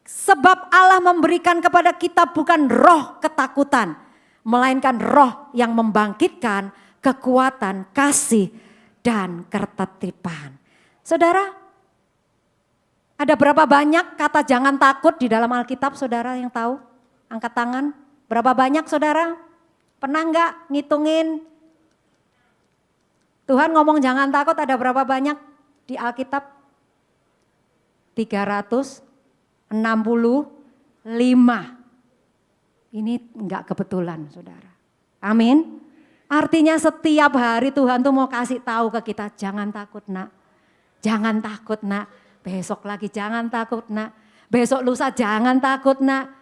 sebab Allah memberikan kepada kita bukan roh ketakutan, melainkan roh yang membangkitkan kekuatan, kasih, dan ketertiban. Saudara, ada berapa banyak kata jangan takut di dalam Alkitab saudara yang tahu? Angkat tangan, berapa banyak saudara? Pernah enggak ngitungin? Tuhan ngomong jangan takut ada berapa banyak di Alkitab? 365. Ini enggak kebetulan saudara. Amin. Artinya setiap hari Tuhan tuh mau kasih tahu ke kita, jangan takut nak, jangan takut nak, besok lagi jangan takut nak, besok lusa jangan takut nak.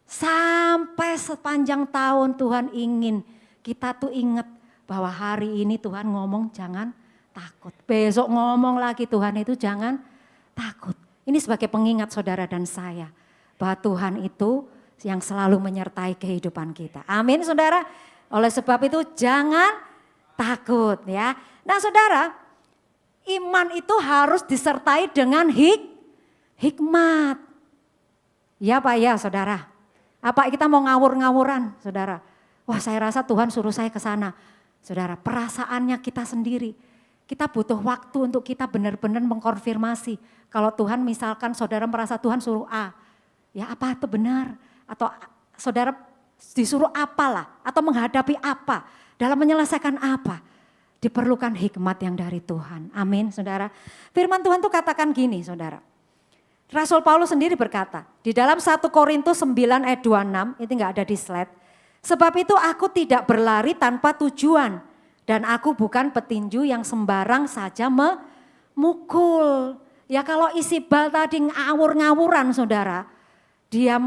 Sampai sepanjang tahun Tuhan ingin kita tuh ingat bahwa hari ini Tuhan ngomong jangan takut. Besok ngomong lagi Tuhan itu jangan takut. Ini sebagai pengingat saudara dan saya bahwa Tuhan itu yang selalu menyertai kehidupan kita. Amin saudara. Oleh sebab itu jangan takut ya. Nah saudara, iman itu harus disertai dengan hikmat. Ya Pak ya saudara. Apa kita mau ngawur-ngawuran saudara? Wah saya rasa Tuhan suruh saya ke sana. Saudara, perasaannya kita sendiri. Kita butuh waktu untuk kita benar-benar mengkonfirmasi. Kalau Tuhan misalkan saudara merasa Tuhan suruh A. Ya apa itu benar? Atau saudara disuruh apalah atau menghadapi apa, dalam menyelesaikan apa, diperlukan hikmat yang dari Tuhan. Amin saudara. Firman Tuhan tuh katakan gini saudara. Rasul Paulus sendiri berkata di dalam 1 Korintus 9 ayat 26, itu enggak ada di slide. Sebab itu aku tidak berlari tanpa tujuan dan aku bukan petinju yang sembarang saja memukul. Ya kalau isi bal tadi ngawur-ngawuran saudara. Dia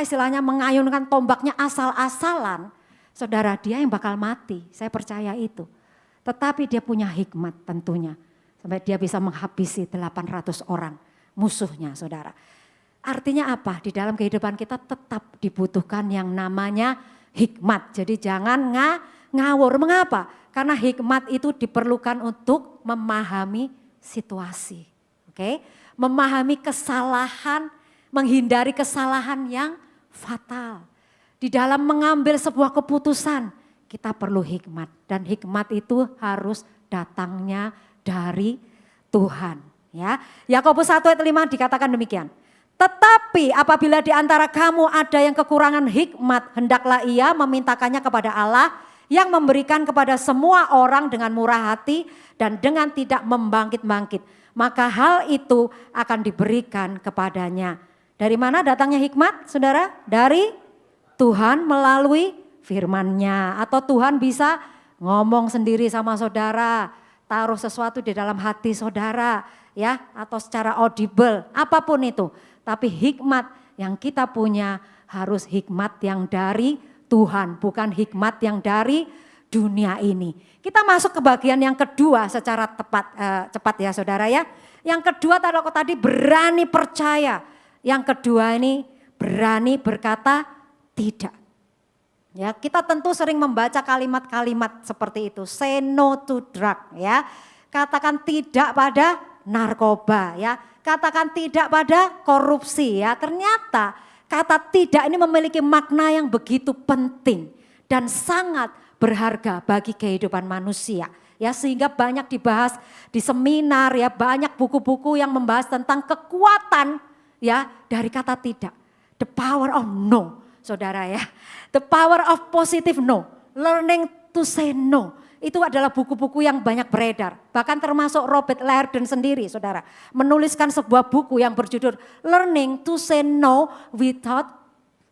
istilahnya mengayunkan tombaknya asal-asalan, saudara dia yang bakal mati, saya percaya itu. Tetapi dia punya hikmat tentunya, sampai dia bisa menghabisi 800 orang musuhnya saudara. Artinya apa? Di dalam kehidupan kita tetap dibutuhkan yang namanya hikmat. Jadi jangan ngawur. Mengapa? Karena hikmat itu diperlukan untuk memahami situasi. Oke? Memahami kesalahan, menghindari kesalahan yang fatal. Di dalam mengambil sebuah keputusan, kita perlu hikmat. Dan hikmat itu harus datangnya dari Tuhan. Ya, Yakobus 1 ayat 5 dikatakan demikian. Tetapi apabila di antara kamu ada yang kekurangan hikmat, hendaklah ia memintakannya kepada Allah yang memberikan kepada semua orang dengan murah hati dan dengan tidak membangkit-bangkit. Maka hal itu akan diberikan kepadanya. Dari mana datangnya hikmat, saudara? Dari Tuhan melalui firman-Nya. Atau Tuhan bisa ngomong sendiri sama saudara, taruh sesuatu di dalam hati saudara, ya, atau secara audible, apapun itu. Tapi hikmat yang kita punya harus hikmat yang dari Tuhan, bukan hikmat yang dari dunia ini. Kita masuk ke bagian yang kedua secara cepat ya saudara ya. Yang kedua tadi berani percaya. Yang kedua ini berani berkata tidak. Ya, kita tentu sering membaca kalimat-kalimat seperti itu. Say no to drug ya. Katakan tidak pada narkoba ya. Katakan tidak pada korupsi ya. Ternyata kata tidak ini memiliki makna yang begitu penting dan sangat berharga bagi kehidupan manusia. Ya, sehingga banyak dibahas di seminar ya, banyak buku-buku yang membahas tentang kekuatan ya dari kata tidak. The power of no, saudara ya. The power of positive no, learning to say no. Itu adalah buku-buku yang banyak beredar. Bahkan termasuk Robert Liardon sendiri saudara. Menuliskan sebuah buku yang berjudul Learning to say no without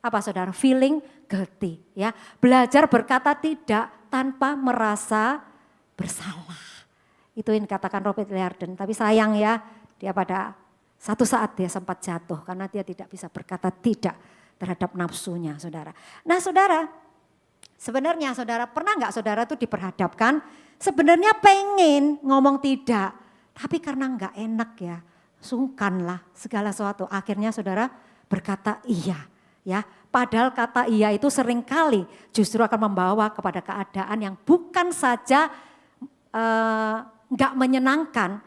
apa saudara? Feeling guilty. Ya, belajar berkata tidak tanpa merasa bersalah. Itu yang dikatakan Robert Liardon. Tapi sayang ya, dia pada satu saat dia sempat jatuh karena dia tidak bisa berkata tidak terhadap nafsunya saudara. Nah saudara, sebenarnya saudara pernah nggak saudara tuh diperhadapkan sebenarnya pengen ngomong tidak. Tapi karena nggak enak ya, sungkanlah segala sesuatu. Akhirnya saudara berkata iya ya. Padahal kata iya itu seringkali justru akan membawa kepada keadaan yang bukan saja nggak menyenangkan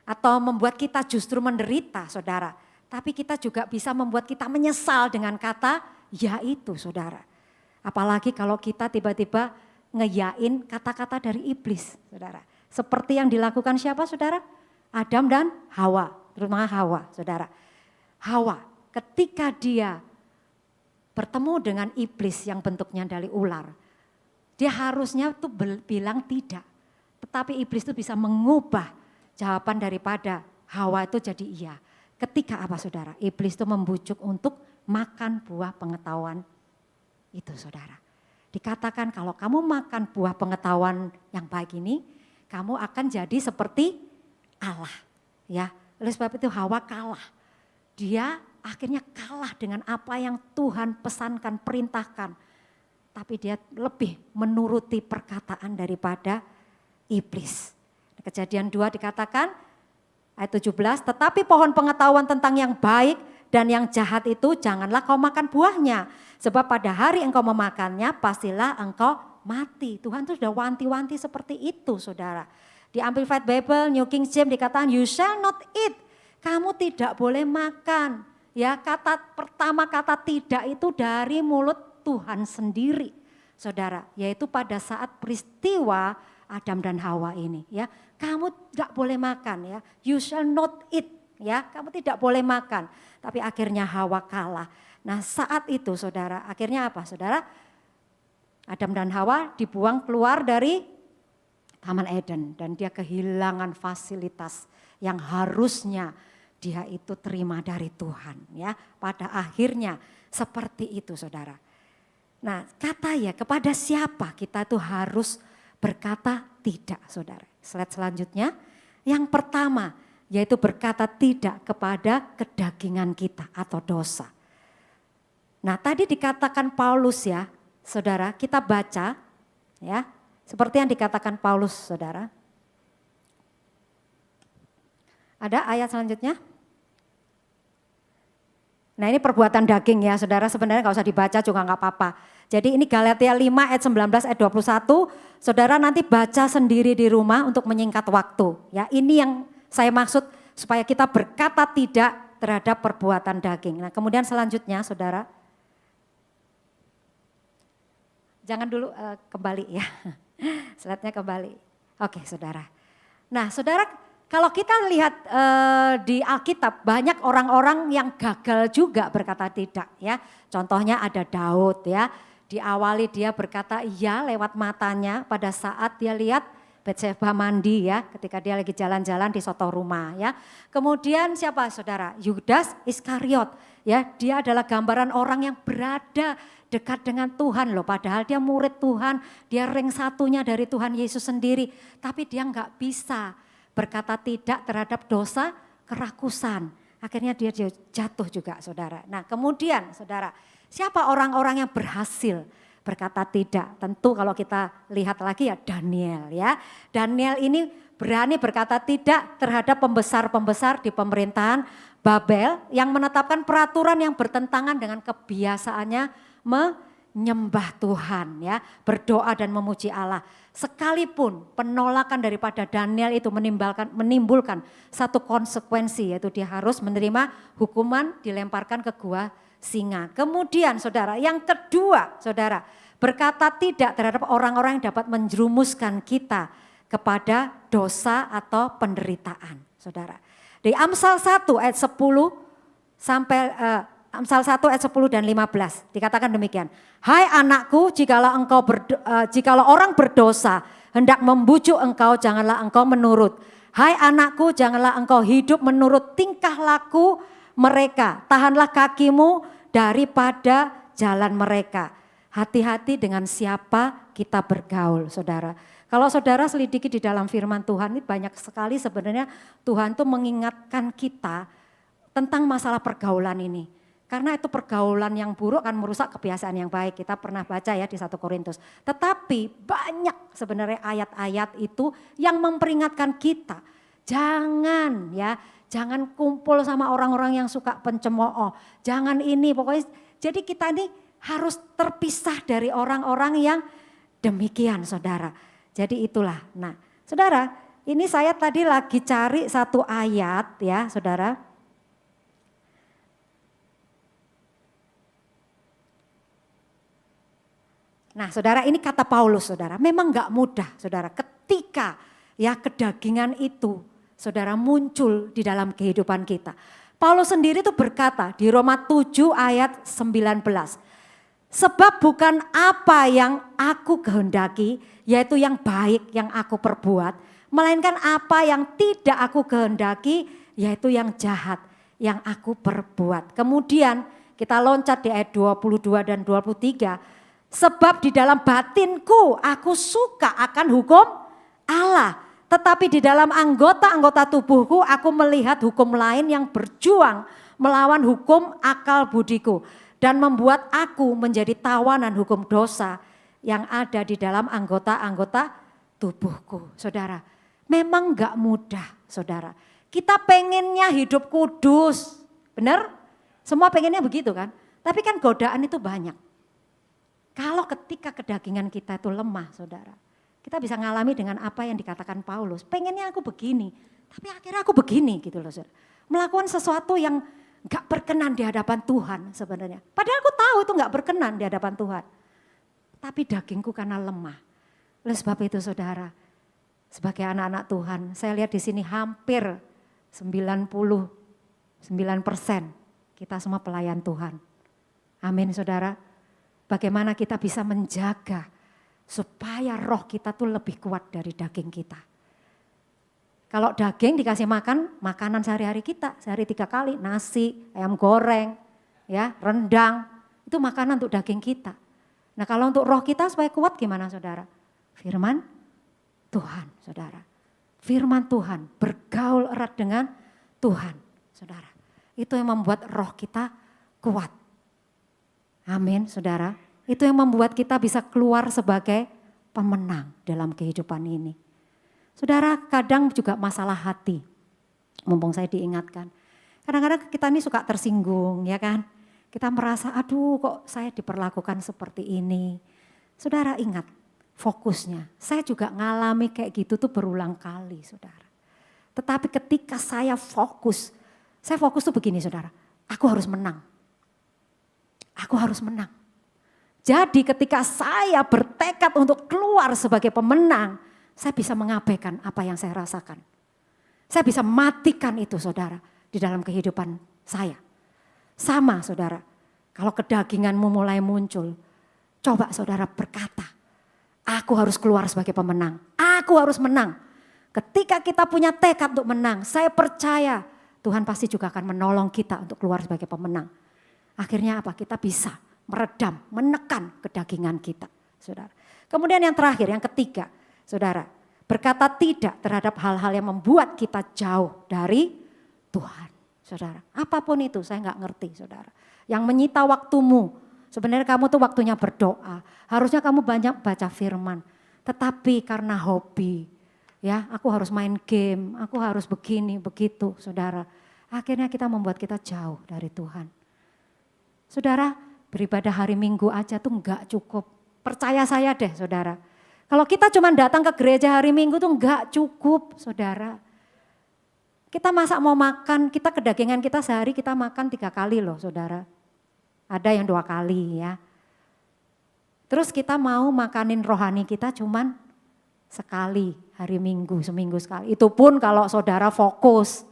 atau membuat kita justru menderita saudara. Tapi kita juga bisa membuat kita menyesal dengan kata ya itu saudara. Apalagi kalau kita tiba-tiba ngeyain kata-kata dari iblis saudara. Seperti yang dilakukan siapa saudara? Adam dan Hawa, terutama Hawa saudara. Hawa ketika dia bertemu dengan iblis yang bentuknya dari ular. Dia harusnya tuh bilang tidak. Tetapi iblis itu bisa mengubah jawaban daripada Hawa itu jadi iya. Ketika apa saudara? Iblis itu membujuk untuk makan buah pengetahuan itu saudara. Dikatakan kalau kamu makan buah pengetahuan yang baik ini, kamu akan jadi seperti Allah. Ya, oleh sebab itu Hawa kalah. Dia akhirnya kalah dengan apa yang Tuhan pesankan, perintahkan. Tapi dia lebih menuruti perkataan daripada iblis. Kejadian 2 dikatakan ayat 17, tetapi pohon pengetahuan tentang yang baik dan yang jahat itu janganlah kau makan buahnya. Sebab pada hari engkau memakannya pastilah engkau mati. Tuhan tuh sudah wanti-wanti seperti itu saudara. Di Amplified Bible, New King James dikatakan you shall not eat. Kamu tidak boleh makan. Ya, kata pertama kata tidak itu dari mulut Tuhan sendiri. Saudara, yaitu pada saat peristiwa Adam dan Hawa ini ya. Kamu tidak boleh makan ya. You shall not eat ya. Kamu tidak boleh makan. Tapi akhirnya Hawa kalah. Nah, saat itu saudara, akhirnya apa saudara? Adam dan Hawa dibuang keluar dari Taman Eden dan dia kehilangan fasilitas yang harusnya dia itu terima dari Tuhan ya. Pada akhirnya seperti itu saudara. Nah, kata ya kepada siapa kita tuh harus berkata tidak saudara. Slide selanjutnya. Yang pertama yaitu berkata tidak kepada kedagingan kita atau dosa. Nah, tadi dikatakan Paulus ya saudara, kita baca ya. Seperti yang dikatakan Paulus saudara. Ada ayat selanjutnya? Nah ini perbuatan daging ya saudara, sebenarnya gak usah dibaca juga gak apa-apa. Jadi ini Galatia 5 ayat 19 ayat 21, saudara nanti baca sendiri di rumah untuk menyingkat waktu. Ya ini yang saya maksud supaya kita berkata tidak terhadap perbuatan daging. Nah kemudian selanjutnya saudara, jangan dulu kembali ya, slide-nya kembali. Oke saudara. Nah saudara Kalau kita lihat di Alkitab banyak orang-orang yang gagal juga berkata tidak ya. Contohnya ada Daud ya. Diawali dia berkata iya lewat matanya pada saat dia lihat Batseba mandi ya, ketika dia lagi jalan-jalan di Sotoruma ya. Kemudian siapa saudara? Yudas Iskariot ya, dia adalah gambaran orang yang berada dekat dengan Tuhan loh. Padahal dia murid Tuhan, dia ring satunya dari Tuhan Yesus sendiri. Tapi dia nggak bisa berkata tidak terhadap dosa kerakusan. Akhirnya dia jatuh juga saudara. Nah kemudian saudara, siapa orang-orang yang berhasil berkata tidak? Tentu kalau kita lihat lagi ya Daniel ya. Daniel ini berani berkata tidak terhadap pembesar-pembesar di pemerintahan Babel yang menetapkan peraturan yang bertentangan dengan kebiasaannya menyembah Tuhan ya, berdoa dan memuji Allah. Sekalipun penolakan daripada Daniel itu menimbulkan satu konsekuensi, yaitu dia harus menerima hukuman, dilemparkan ke gua singa. Kemudian saudara, yang kedua saudara, berkata tidak terhadap orang-orang yang dapat menjerumuskan kita kepada dosa atau penderitaan saudara. Di Amsal 1 ayat 10 sampai Amsal 1 ayat 10 dan 15 dikatakan demikian. Hai anakku, jikalau orang berdosa hendak membujuk engkau, janganlah engkau menurut. Hai anakku, janganlah engkau hidup menurut tingkah laku mereka. Tahanlah kakimu daripada jalan mereka. Hati-hati dengan siapa kita bergaul saudara. Kalau saudara selidiki di dalam firman Tuhan ini banyak sekali sebenarnya Tuhan tuh mengingatkan kita tentang masalah pergaulan ini. Karena itu pergaulan yang buruk akan merusak kebiasaan yang baik. Kita pernah baca ya di 1 Korintus. Tetapi banyak sebenarnya ayat-ayat itu yang memperingatkan kita. Jangan ya, jangan kumpul sama orang-orang yang suka pencemooh. Jangan ini pokoknya. Jadi kita ini harus terpisah dari orang-orang yang demikian saudara. Jadi itulah. Nah saudara, ini saya tadi lagi cari satu ayat ya saudara. Nah saudara, ini kata Paulus saudara, memang gak mudah saudara ketika ya kedagingan itu saudara muncul di dalam kehidupan kita. Paulus sendiri tuh berkata di Roma 7 ayat 19. Sebab bukan apa yang aku kehendaki, yaitu yang baik yang aku perbuat, melainkan apa yang tidak aku kehendaki, yaitu yang jahat yang aku perbuat. Kemudian kita loncat di ayat 22 dan 23. Sebab di dalam batinku aku suka akan hukum Allah. Tetapi di dalam anggota-anggota tubuhku aku melihat hukum lain yang berjuang melawan hukum akal budiku. Dan membuat aku menjadi tawanan hukum dosa yang ada di dalam anggota-anggota tubuhku. Saudara, memang gak mudah saudara. Kita pengennya hidup kudus, benar? Semua pengennya begitu kan? Tapi kan godaan itu banyak. Kalau ketika kedagingan kita itu lemah saudara, kita bisa ngalami dengan apa yang dikatakan Paulus. Pengennya aku begini, tapi akhirnya aku begini gitu loh saudara. Melakukan sesuatu yang gak berkenan di hadapan Tuhan sebenarnya. Padahal aku tahu itu gak berkenan di hadapan Tuhan. Tapi dagingku karena lemah. Oleh sebab itu saudara, sebagai anak-anak Tuhan, saya lihat di sini hampir 99% kita semua pelayan Tuhan. Amin saudara. Bagaimana kita bisa menjaga supaya roh kita tuh lebih kuat dari daging kita. Kalau daging dikasih makan, makanan sehari-hari kita, sehari 3 kali, nasi, ayam goreng, ya rendang, itu makanan untuk daging kita. Nah kalau untuk roh kita supaya kuat gimana saudara? Firman Tuhan saudara. Firman Tuhan, bergaul erat dengan Tuhan saudara. Itu yang membuat roh kita kuat. Amin saudara, itu yang membuat kita bisa keluar sebagai pemenang dalam kehidupan ini. Saudara, kadang juga masalah hati, mumpung saya diingatkan. Kadang-kadang kita ini suka tersinggung ya kan, kita merasa aduh kok saya diperlakukan seperti ini. Saudara ingat fokusnya, saya juga ngalami kayak gitu tuh berulang kali saudara. Tetapi ketika saya fokus tuh begini saudara, aku harus menang. Aku harus menang. Jadi ketika saya bertekad untuk keluar sebagai pemenang, saya bisa mengabaikan apa yang saya rasakan. Saya bisa matikan itu saudara di dalam kehidupan saya. Sama saudara, kalau kedaginganmu mulai muncul, coba saudara berkata, aku harus keluar sebagai pemenang, aku harus menang. Ketika kita punya tekad untuk menang, saya percaya Tuhan pasti juga akan menolong kita untuk keluar sebagai pemenang. Akhirnya apa? Kita bisa meredam, menekan kedagingan kita, saudara. Kemudian yang terakhir, yang ketiga, saudara, berkata tidak terhadap hal-hal yang membuat kita jauh dari Tuhan, saudara. Apapun itu, saya nggak ngerti, saudara. Yang menyita waktumu, sebenarnya kamu tuh waktunya berdoa. Harusnya kamu banyak baca firman. Tetapi karena hobi, ya aku harus main game, aku harus begini, begitu, saudara. Akhirnya kita membuat kita jauh dari Tuhan. Saudara, beribadah hari Minggu aja tuh nggak cukup. Percaya saya deh, saudara. Kalau kita cuma datang ke gereja hari Minggu tuh nggak cukup, saudara. Kita masa mau makan, kita kedagingan kita sehari kita makan 3 kali loh, saudara. Ada yang 2 kali ya. Terus kita mau makanin rohani kita cuman sekali hari Minggu, seminggu sekali. Itu pun kalau saudara fokus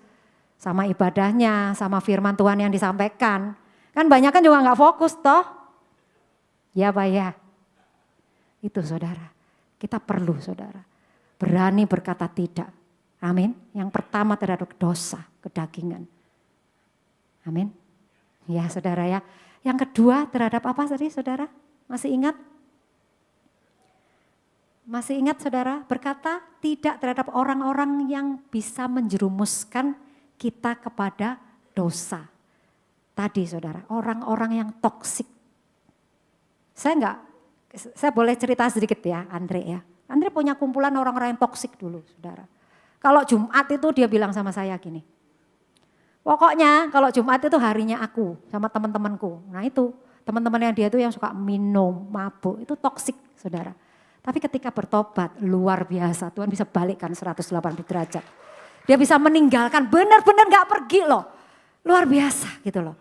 sama ibadahnya, sama firman Tuhan yang disampaikan. Kan banyak kan juga nggak fokus toh. Ya Pak ya. Itu saudara. Kita perlu saudara. Berani berkata tidak. Amin. Yang pertama terhadap dosa, kedagingan. Amin. Ya saudara ya. Yang kedua terhadap apa tadi saudara? Masih ingat? Masih ingat saudara? Berkata tidak terhadap orang-orang yang bisa menjerumuskan kita kepada dosa. Tadi saudara, orang-orang yang toksik. Saya boleh cerita sedikit ya Andre ya. Andre punya kumpulan orang-orang yang toksik dulu saudara. Kalau Jumat itu dia bilang sama saya gini. Pokoknya kalau Jumat itu harinya aku sama teman-temanku. Nah itu teman-teman yang dia itu yang suka minum, mabuk itu toksik saudara. Tapi ketika bertobat luar biasa Tuhan bisa balikkan 180 derajat. Dia bisa meninggalkan benar-benar gak pergi loh. Luar biasa gitu loh.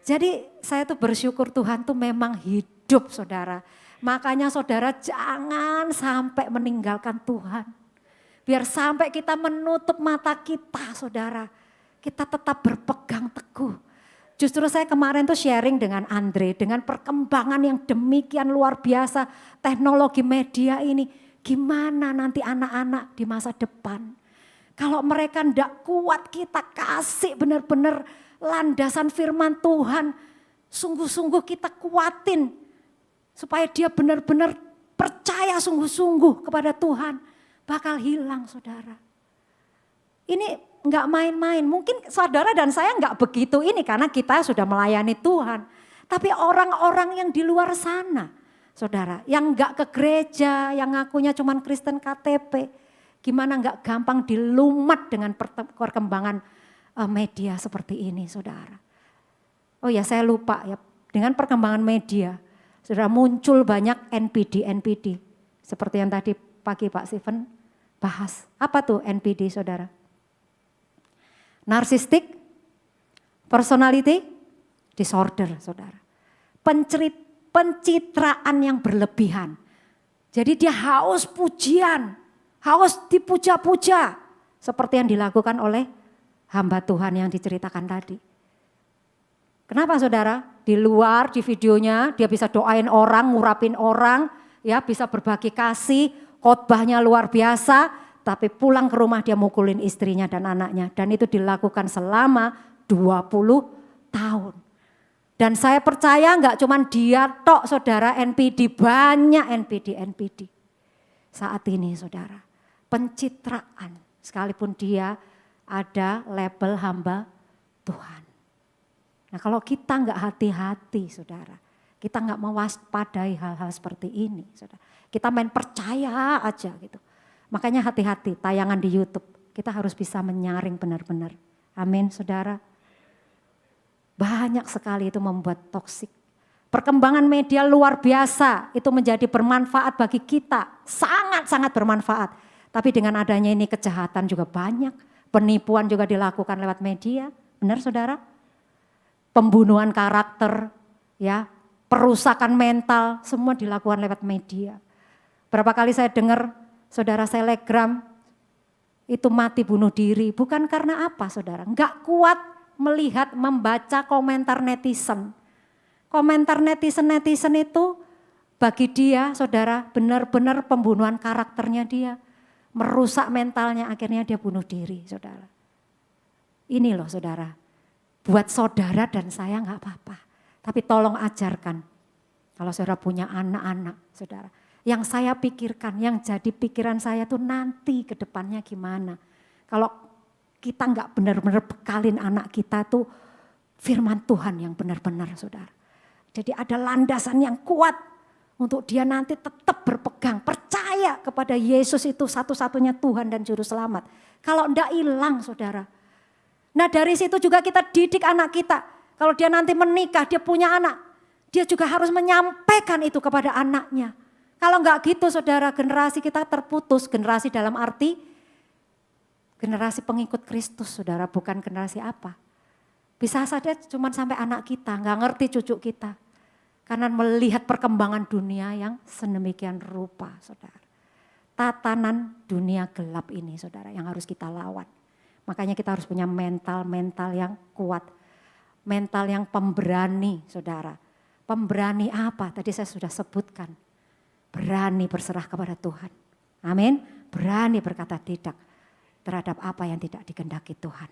Jadi saya tuh bersyukur Tuhan tuh memang hidup saudara. Makanya saudara jangan sampai meninggalkan Tuhan. Biar sampai kita menutup mata kita saudara. Kita tetap berpegang teguh. Justru saya kemarin tuh sharing dengan Andre. Dengan perkembangan yang demikian luar biasa. Teknologi media ini. Gimana nanti anak-anak di masa depan. Kalau mereka ndak kuat kita kasih benar-benar landasan firman Tuhan. Sungguh-sungguh kita kuatin. Supaya dia benar-benar percaya sungguh-sungguh kepada Tuhan. Bakal hilang saudara. Ini enggak main-main. Mungkin saudara dan saya enggak begitu ini karena kita sudah melayani Tuhan. Tapi orang-orang yang di luar sana saudara. Yang enggak ke gereja, yang ngakunya cuman Kristen KTP. Gimana enggak gampang dilumat dengan perkembangan media seperti ini saudara. Oh ya saya lupa ya, dengan perkembangan media sudah muncul banyak NPD. Seperti yang tadi pagi Pak Steven bahas. Apa tuh NPD saudara? Narcissistic personality disorder saudara. Pencitraan yang berlebihan. Jadi dia haus pujian, haus dipuja-puja. Seperti yang dilakukan oleh hamba Tuhan yang diceritakan tadi. Kenapa saudara? Di luar di videonya dia bisa doain orang, ngurapin orang, ya bisa berbagi kasih, khotbahnya luar biasa, tapi pulang ke rumah dia mukulin istrinya dan anaknya. Dan itu dilakukan selama 20 tahun. Dan saya percaya enggak cuma dia tok saudara NPD, banyak NPD. Saat ini saudara, pencitraan sekalipun dia ada label hamba Tuhan. Nah kalau kita enggak hati-hati saudara, kita enggak mewaspadai hal-hal seperti ini saudara. Kita main percaya aja gitu. Makanya hati-hati tayangan di YouTube, kita harus bisa menyaring benar-benar. Amin saudara. Banyak sekali itu membuat toksik. Perkembangan media luar biasa itu menjadi bermanfaat bagi kita. Sangat-sangat bermanfaat. Tapi dengan adanya ini kejahatan juga banyak. Penipuan juga dilakukan lewat media. Benar saudara? Pembunuhan karakter, ya, perusakan mental, semua dilakukan lewat media. Berapa kali saya dengar saudara selegram, itu mati bunuh diri. Bukan karena apa saudara? Enggak kuat melihat, membaca komentar netizen. Komentar netizen itu bagi dia saudara benar-benar pembunuhan karakternya dia. Merusak mentalnya, akhirnya dia bunuh diri saudara. Ini loh saudara, buat saudara dan saya enggak apa-apa. Tapi tolong ajarkan, kalau saudara punya anak-anak saudara. Yang saya pikirkan, yang jadi pikiran saya tuh nanti ke depannya gimana. Kalau kita enggak benar-benar bekalin anak kita tuh firman Tuhan yang benar-benar saudara. Jadi ada landasan yang kuat untuk dia nanti tetap berpegang, percaya kepada Yesus itu satu-satunya Tuhan dan Juru Selamat. Kalau enggak hilang saudara. Nah dari situ juga kita didik anak kita. Kalau dia nanti menikah, dia punya anak. Dia juga harus menyampaikan itu kepada anaknya. Kalau enggak gitu saudara, generasi kita terputus. Generasi dalam arti generasi pengikut Kristus saudara, bukan generasi apa. Bisa saja cuma sampai anak kita, enggak ngerti cucu kita. Karena melihat perkembangan dunia yang sedemikian rupa saudara. Tatanan dunia gelap ini saudara yang harus kita lawan. Makanya kita harus punya mental yang kuat. Mental yang pemberani saudara. Pemberani apa? Tadi saya sudah sebutkan. Berani berserah kepada Tuhan. Amin. Berani berkata tidak terhadap apa yang tidak dikehendaki Tuhan.